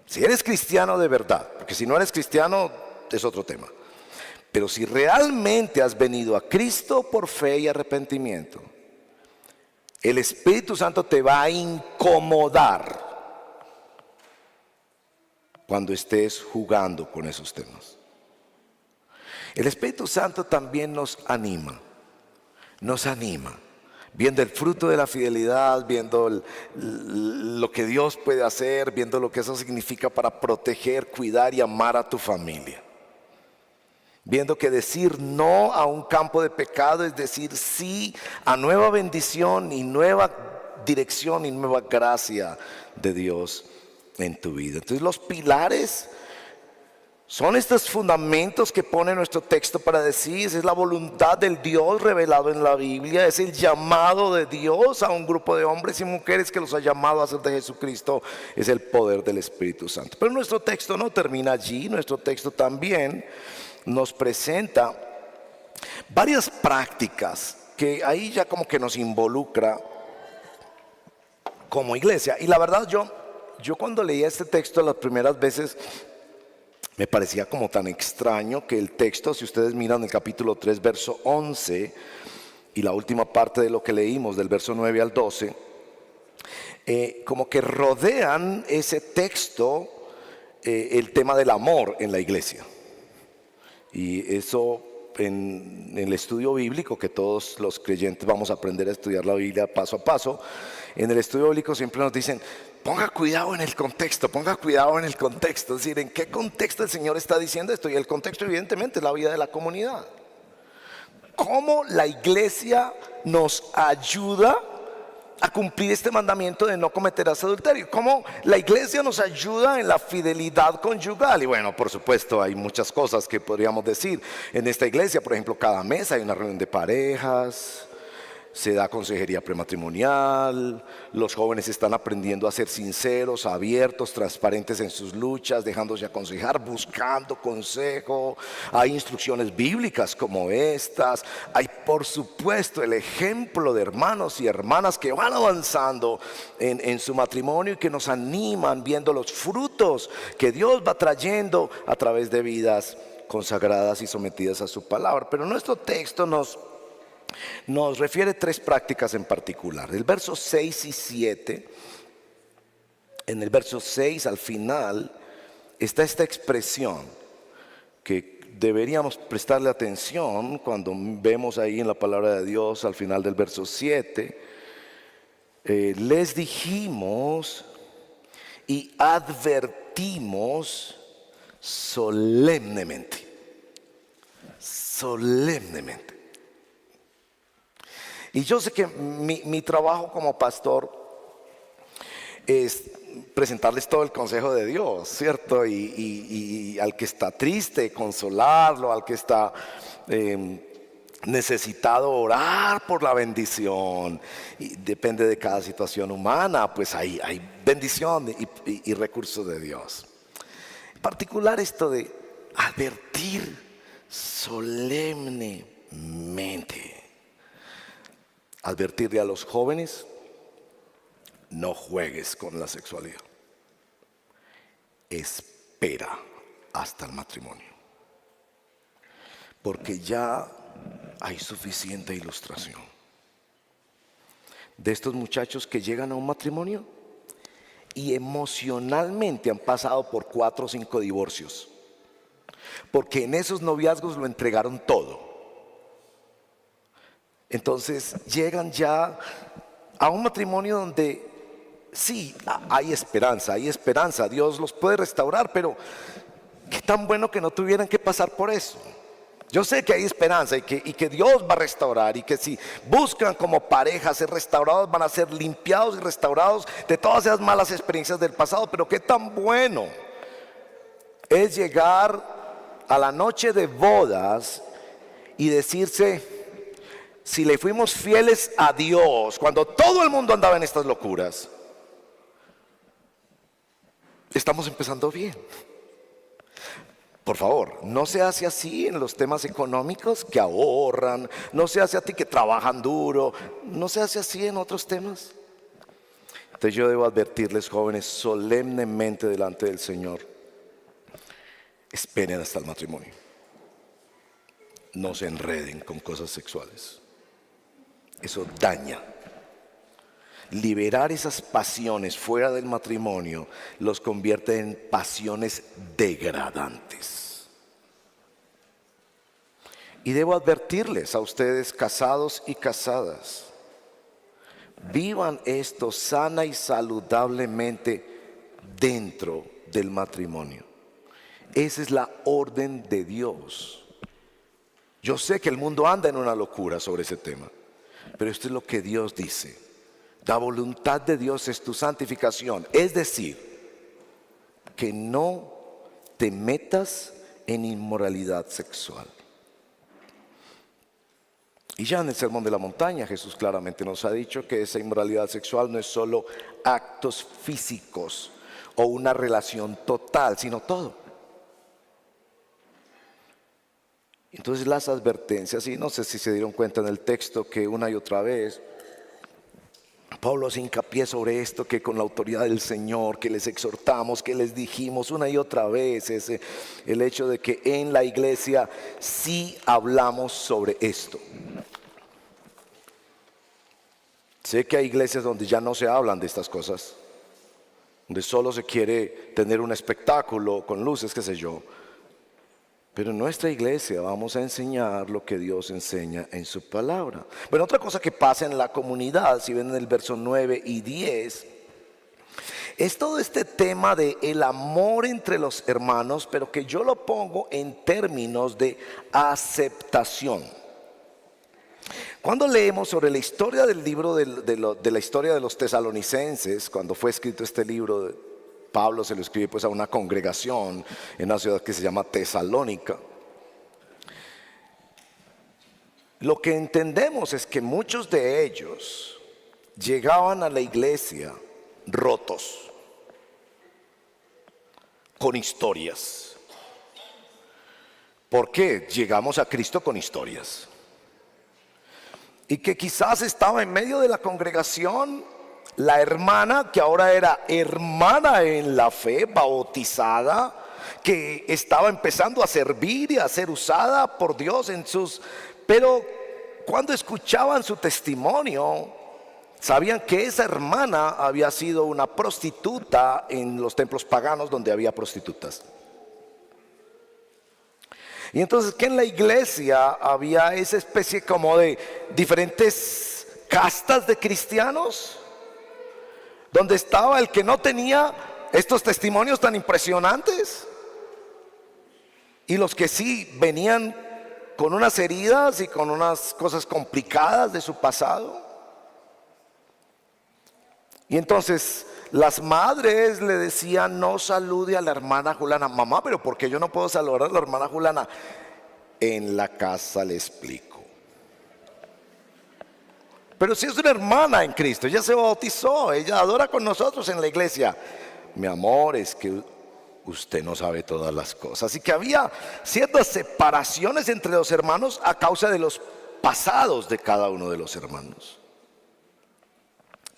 Si eres cristiano de verdad, porque si no eres cristiano es otro tema, pero si realmente has venido a Cristo por fe y arrepentimiento, el Espíritu Santo te va a incomodar cuando estés jugando con esos temas. El Espíritu Santo también nos anima, viendo el fruto de la fidelidad, viendo lo que Dios puede hacer, viendo lo que eso significa para proteger, cuidar y amar a tu familia. Viendo que decir no a un campo de pecado es decir sí a nueva bendición y nueva dirección y nueva gracia de Dios en tu vida. Entonces los pilares son estos fundamentos que pone nuestro texto para decir, es la voluntad del Dios revelado en la Biblia, es el llamado de Dios a un grupo de hombres y mujeres que los ha llamado a ser de Jesucristo, es el poder del Espíritu Santo. Pero nuestro texto no termina allí, nuestro texto también nos presenta varias prácticas que ahí ya como que nos involucra como iglesia. Y la verdad yo cuando leía este texto las primeras veces me parecía como tan extraño que el texto, si ustedes miran el capítulo 3 verso 11 y la última parte de lo que leímos del verso 9 al 12, como que rodean ese texto el tema del amor en la iglesia. Y eso en el estudio bíblico, que todos los creyentes vamos a aprender a estudiar la Biblia paso a paso, en el estudio bíblico siempre nos dicen, ponga cuidado en el contexto, es decir, en qué contexto el Señor está diciendo esto. Y el contexto evidentemente es la vida de la comunidad. ¿Cómo la iglesia nos ayuda a cumplir este mandamiento de no cometerás adulterio? ¿Cómo la iglesia nos ayuda en la fidelidad conyugal? Y bueno, por supuesto hay muchas cosas que podríamos decir. En esta iglesia, por ejemplo, cada mes hay una reunión de parejas, se da consejería prematrimonial, los jóvenes están aprendiendo a ser sinceros, abiertos, transparentes en sus luchas, dejándose aconsejar, buscando consejo. Hay instrucciones bíblicas como estas. Hay por supuesto el ejemplo de hermanos y hermanas que van avanzando en su matrimonio y que nos animan viendo los frutos que Dios va trayendo a través de vidas consagradas y sometidas a su palabra. Pero nuestro texto nos refiere tres prácticas en particular. El verso 6 y 7, en el verso 6 al final está esta expresión que deberíamos prestarle atención cuando vemos ahí en la palabra de Dios al final del verso 7. Les dijimos y advertimos solemnemente. Solemnemente. Y yo sé que mi trabajo como pastor es presentarles todo el consejo de Dios, ¿cierto? Y al que está triste, consolarlo, al que está necesitado, orar por la bendición. Y depende de cada situación humana, pues hay bendición y recursos de Dios. En particular esto de advertir solemnemente. Advertirle a los jóvenes: no juegues con la sexualidad. Espera hasta el matrimonio. Porque ya hay suficiente ilustración de estos muchachos que llegan a un matrimonio y emocionalmente han pasado por 4 o 5 divorcios. Porque en esos noviazgos lo entregaron todo. Entonces llegan ya a un matrimonio donde sí, hay esperanza, Dios los puede restaurar, pero qué tan bueno que no tuvieran que pasar por eso. Yo sé que hay esperanza y que Dios va a restaurar, y que si buscan como pareja ser restaurados, van a ser limpiados y restaurados de todas esas malas experiencias del pasado. Pero qué tan bueno es llegar a la noche de bodas y decirse: si le fuimos fieles a Dios cuando todo el mundo andaba en estas locuras, estamos empezando bien. Por favor, no se hace así en los temas económicos, que ahorran. No se hace así que trabajan duro. No se hace así en otros temas. Entonces yo debo advertirles, jóvenes, solemnemente delante del Señor: esperen hasta el matrimonio. No se enreden con cosas sexuales. Eso daña. Liberar esas pasiones fuera del matrimonio los convierte en pasiones degradantes. Y debo advertirles a ustedes, casados y casadas: vivan esto sana y saludablemente dentro del matrimonio. Esa es la orden de Dios. Yo sé que el mundo anda en una locura sobre ese tema, pero esto es lo que Dios dice. La voluntad de Dios es tu santificación, es decir, que no te metas en inmoralidad sexual. Y ya en el Sermón de la Montaña Jesús claramente nos ha dicho que esa inmoralidad sexual no es solo actos físicos o una relación total, sino todo. Entonces las advertencias, y no sé si se dieron cuenta en el texto que una y otra vez Pablo hace hincapié sobre esto, que con la autoridad del Señor, que les exhortamos, que les dijimos una y otra vez, el hecho de que en la iglesia sí hablamos sobre esto. Sé que hay iglesias donde ya no se hablan de estas cosas, donde solo se quiere tener un espectáculo con luces, qué sé yo. Pero en nuestra iglesia vamos a enseñar lo que Dios enseña en su palabra. Bueno, otra cosa que pasa en la comunidad, si ven en el verso 9 y 10, es todo este tema de el amor entre los hermanos, pero que yo lo pongo en términos de aceptación. Cuando leemos sobre la historia del libro de la historia de los tesalonicenses, cuando fue escrito este libro, Pablo se lo escribe pues a una congregación en una ciudad que se llama Tesalónica. Lo que entendemos es que muchos de ellos llegaban a la iglesia rotos, con historias. ¿Por qué? Llegamos a Cristo con historias. Y que quizás estaba en medio de la congregación la hermana, que ahora era hermana en la fe, bautizada, que estaba empezando a servir y a ser usada por Dios pero cuando escuchaban su testimonio, sabían que esa hermana había sido una prostituta en los templos paganos donde había prostitutas. Y entonces que en la iglesia había esa especie como de diferentes castas de cristianos, donde estaba el que no tenía estos testimonios tan impresionantes y los que sí venían con unas heridas y con unas cosas complicadas de su pasado. Y entonces las madres le decían: no salude a la hermana Juliana. Mamá, pero ¿por qué yo no puedo saludar a la hermana Juliana? En la casa le explico. Pero si es una hermana en Cristo, ella se bautizó, ella adora con nosotros en la iglesia. Mi amor, es que usted no sabe todas las cosas. Así que había ciertas separaciones entre los hermanos a causa de los pasados de cada uno de los hermanos.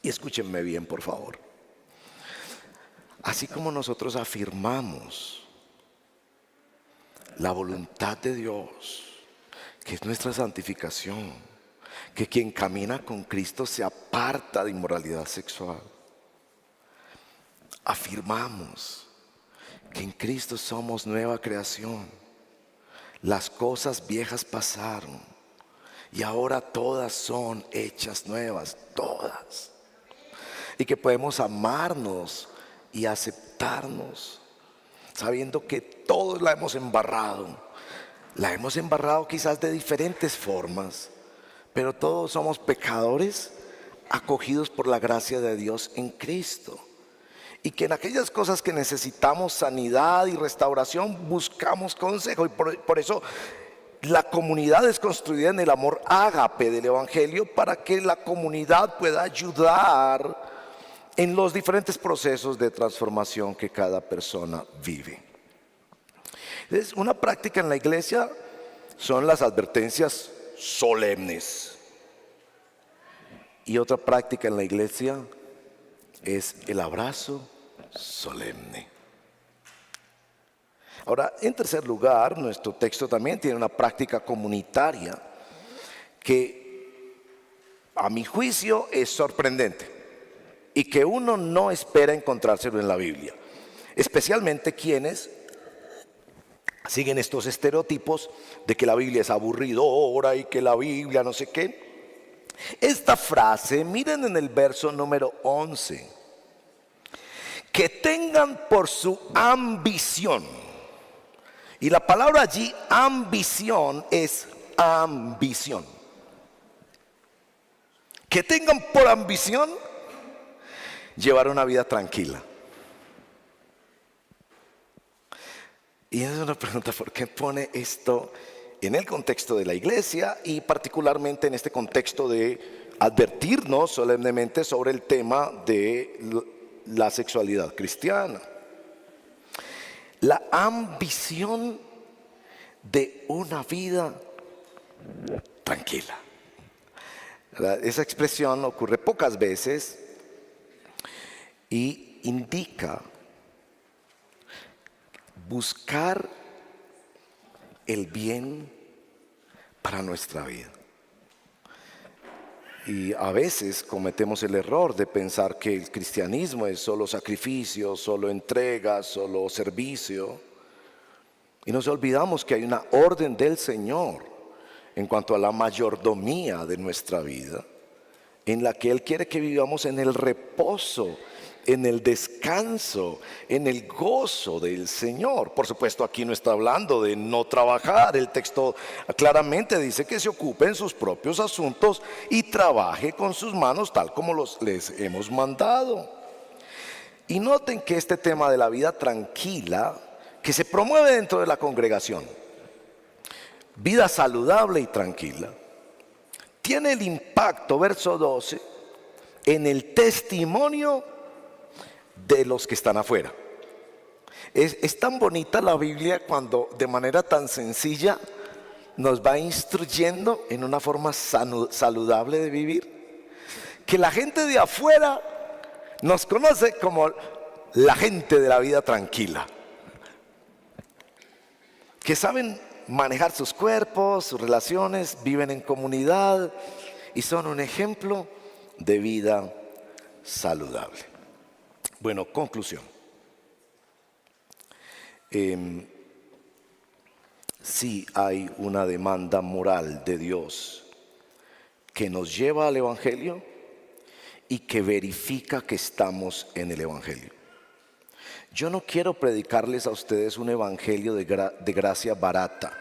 Y escúchenme bien, por favor. Así como nosotros afirmamos la voluntad de Dios, que es nuestra santificación, que quien camina con Cristo se aparta de inmoralidad sexual, afirmamos que en Cristo somos nueva creación. Las cosas viejas pasaron y ahora todas son hechas nuevas, todas. Y que podemos amarnos y aceptarnos, sabiendo que todos la hemos embarrado. La hemos embarrado quizás de diferentes formas, pero todos somos pecadores acogidos por la gracia de Dios en Cristo. Y que en aquellas cosas que necesitamos sanidad y restauración buscamos consejo. Y por eso la comunidad es construida en el amor ágape del Evangelio, para que la comunidad pueda ayudar en los diferentes procesos de transformación que cada persona vive. Entonces, una práctica en la iglesia son las advertencias solemnes, y otra práctica en la iglesia es el abrazo solemne. Ahora, en tercer lugar, nuestro texto también tiene una práctica comunitaria que, a mi juicio, es sorprendente y que uno no espera encontrárselo en la Biblia, especialmente quienes siguen estos estereotipos de que la Biblia es aburridora y que la Biblia no sé qué. Esta frase, miren en el verso número 11: que tengan por su ambición. Y la palabra allí, ambición, es ambición. Que tengan por ambición llevar una vida tranquila. Y es una pregunta: ¿por qué pone esto en el contexto de la iglesia y particularmente en este contexto de advertirnos solemnemente sobre el tema de la sexualidad cristiana? La ambición de una vida tranquila. Esa expresión ocurre pocas veces y indica buscar el bien para nuestra vida. Y a veces cometemos el error de pensar que el cristianismo es solo sacrificio, solo entrega, solo servicio. Y nos olvidamos que hay una orden del Señor en cuanto a la mayordomía de nuestra vida, en la que Él quiere que vivamos en el reposo, en el descanso, en el gozo del Señor. Por supuesto, aquí no está hablando de no trabajar. El texto claramente dice que se ocupe en sus propios asuntos y trabaje con sus manos tal como les hemos mandado. Y noten que este tema de la vida tranquila, que se promueve dentro de la congregación, vida saludable y tranquila, tiene el impacto, verso 12, en el testimonio de los que están afuera. Es tan bonita la Biblia cuando de manera tan sencilla nos va instruyendo en una forma saludable de vivir, que la gente de afuera nos conoce como la gente de la vida tranquila. que saben manejar sus cuerpos, sus relaciones, viven en comunidad y son un ejemplo de vida saludable. Bueno, conclusión. Sí hay una demanda moral de Dios que nos lleva al Evangelio y que verifica que estamos en el Evangelio. Yo no quiero predicarles a ustedes un evangelio de gracia barata,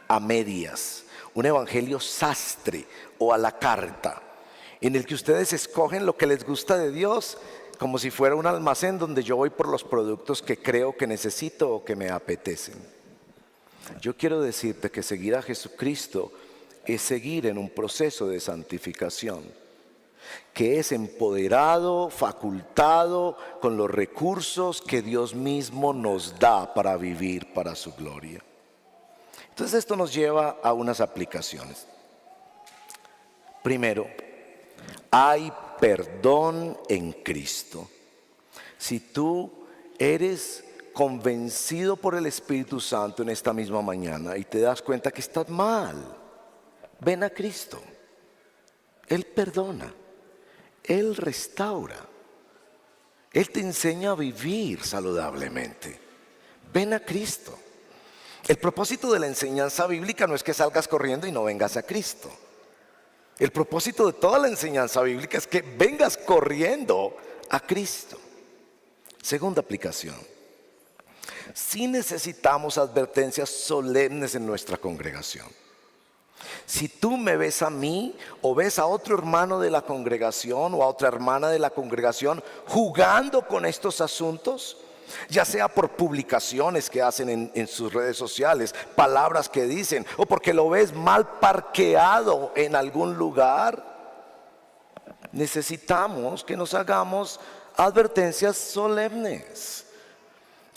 a medias, un evangelio sastre o a la carta, en el que ustedes escogen lo que les gusta de Dios, como si fuera un almacén donde yo voy por los productos que creo que necesito o que me apetecen. Yo quiero decirte que seguir a Jesucristo es seguir en un proceso de santificación, que es empoderado, facultado con los recursos que Dios mismo nos da para vivir para su gloria. Entonces esto nos lleva a unas aplicaciones. Primero, hay perdón en Cristo. Si tú eres convencido por el Espíritu Santo en esta misma mañana y te das cuenta que estás mal, ven a Cristo. Él perdona. Él restaura. Él te enseña a vivir saludablemente. Ven a Cristo. El propósito de la enseñanza bíblica no es que salgas corriendo y no vengas a Cristo. El propósito de toda la enseñanza bíblica es que vengas corriendo a Cristo. Segunda aplicación. Sí necesitamos advertencias solemnes en nuestra congregación. Si tú me ves a mí o ves a otro hermano de la congregación o a otra hermana de la congregación jugando con estos asuntos, ya sea por publicaciones que hacen en sus redes sociales, palabras que dicen, o porque lo ves mal parqueado en algún lugar, necesitamos que nos hagamos advertencias solemnes.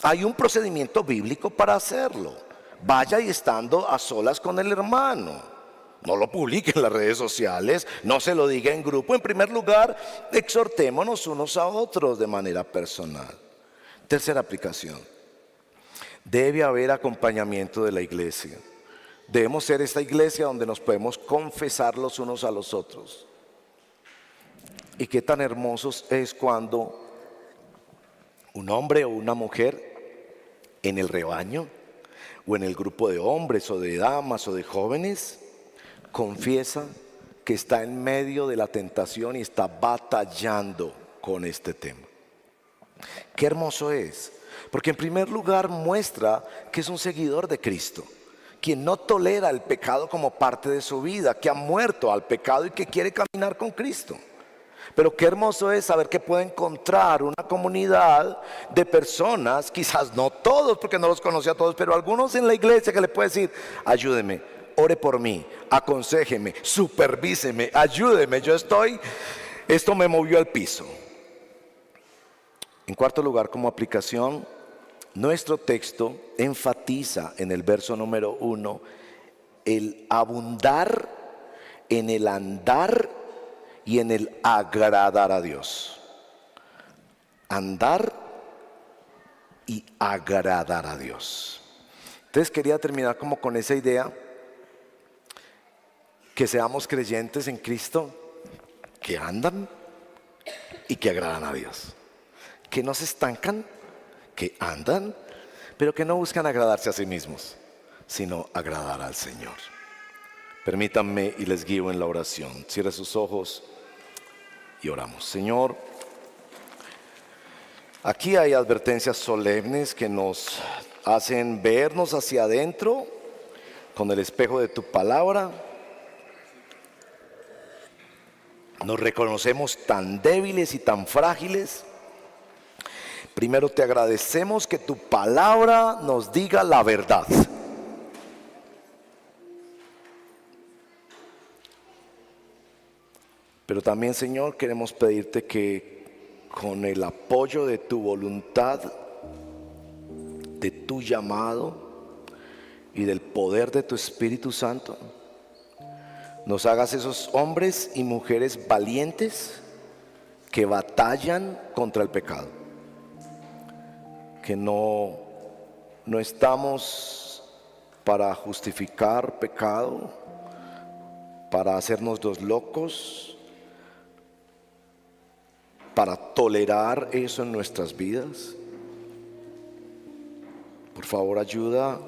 Hay un procedimiento bíblico para hacerlo. Vaya y estando a solas con el hermano. No lo publique en las redes sociales, no se lo diga en grupo. En primer lugar, exhortémonos unos a otros de manera personal. Tercera aplicación. Debe haber acompañamiento de la iglesia. Debemos ser esta iglesia donde nos podemos confesar los unos a los otros. Y qué tan hermosos es cuando un hombre o una mujer en el rebaño o en el grupo de hombres o de damas o de jóvenes confiesa que está en medio de la tentación y está batallando con este tema. Qué hermoso es, porque en primer lugar muestra que es un seguidor de Cristo, quien no tolera el pecado como parte de su vida, que ha muerto al pecado y que quiere caminar con Cristo. Pero qué hermoso es saber que puede encontrar una comunidad de personas, quizás no todos porque no los conoce a todos, pero algunos en la iglesia que le puede decir, ayúdeme, ore por mí, aconséjeme, supervíseme, ayúdeme, esto me movió al piso. En cuarto lugar, como aplicación, nuestro texto enfatiza en el verso número 1 el abundar en el andar y en el agradar a Dios. Andar y agradar a Dios. Entonces quería terminar como con esa idea, que seamos creyentes en Cristo, que andan y que agradan a Dios, que no se estancan, que andan, pero que no buscan agradarse a sí mismos, sino agradar al Señor. Permítanme y les guío en la oración. Cierre sus ojos y oramos. Señor, aquí hay advertencias solemnes que nos hacen vernos hacia adentro con el espejo de tu palabra. Nos reconocemos tan débiles y tan frágiles. Primero te agradecemos que tu palabra nos diga la verdad. Pero también, Señor, queremos pedirte que con el apoyo de tu voluntad, de tu llamado y del poder de tu Espíritu Santo, nos hagas esos hombres y mujeres valientes que batallan contra el pecado, que no estamos para justificar pecado, para hacernos los locos, para tolerar eso en nuestras vidas. Por favor, ayuda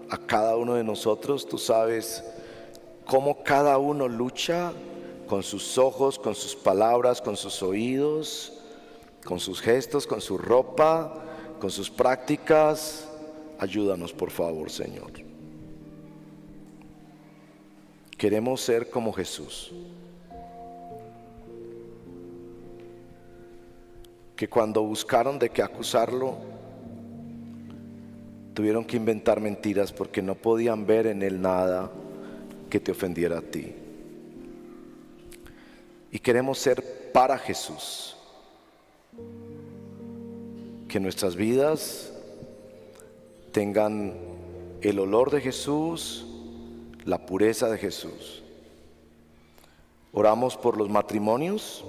a cada uno de nosotros. Tú sabes cómo cada uno lucha con sus ojos, con sus palabras, con sus oídos, con sus gestos, con su ropa, con sus prácticas. Ayúdanos, por favor, Señor. Queremos ser como Jesús, que cuando buscaron de qué acusarlo, tuvieron que inventar mentiras porque no podían ver en él nada que te ofendiera a ti. Y queremos ser para Jesús, que nuestras vidas tengan el olor de Jesús, la pureza de Jesús. Oramos por los matrimonios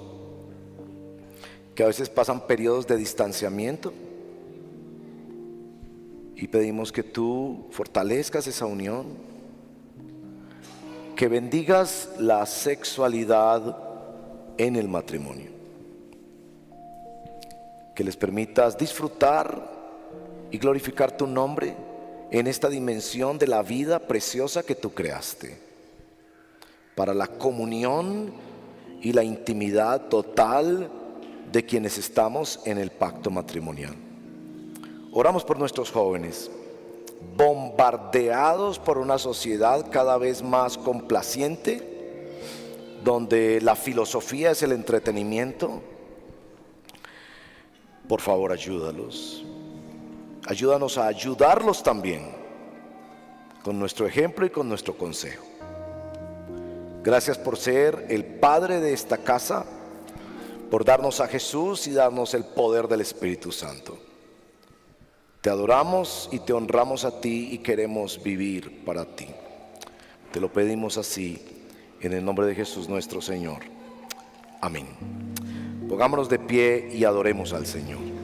que a veces pasan periodos de distanciamiento y pedimos que tú fortalezcas esa unión, que bendigas la sexualidad en el matrimonio, que les permitas disfrutar y glorificar tu nombre en esta dimensión de la vida preciosa que tú creaste, para la comunión y la intimidad total de quienes estamos en el pacto matrimonial. Oramos por nuestros jóvenes, bombardeados por una sociedad cada vez más complaciente, donde la filosofía es el entretenimiento. Por favor, ayúdalos. Ayúdanos a ayudarlos también, con nuestro ejemplo y con nuestro consejo. Gracias por ser el Padre de esta casa, por darnos a Jesús y darnos el poder del Espíritu Santo. Te adoramos y te honramos a ti y queremos vivir para ti. Te lo pedimos así, en el nombre de Jesús nuestro Señor. Amén. Pongámonos de pie y adoremos al Señor.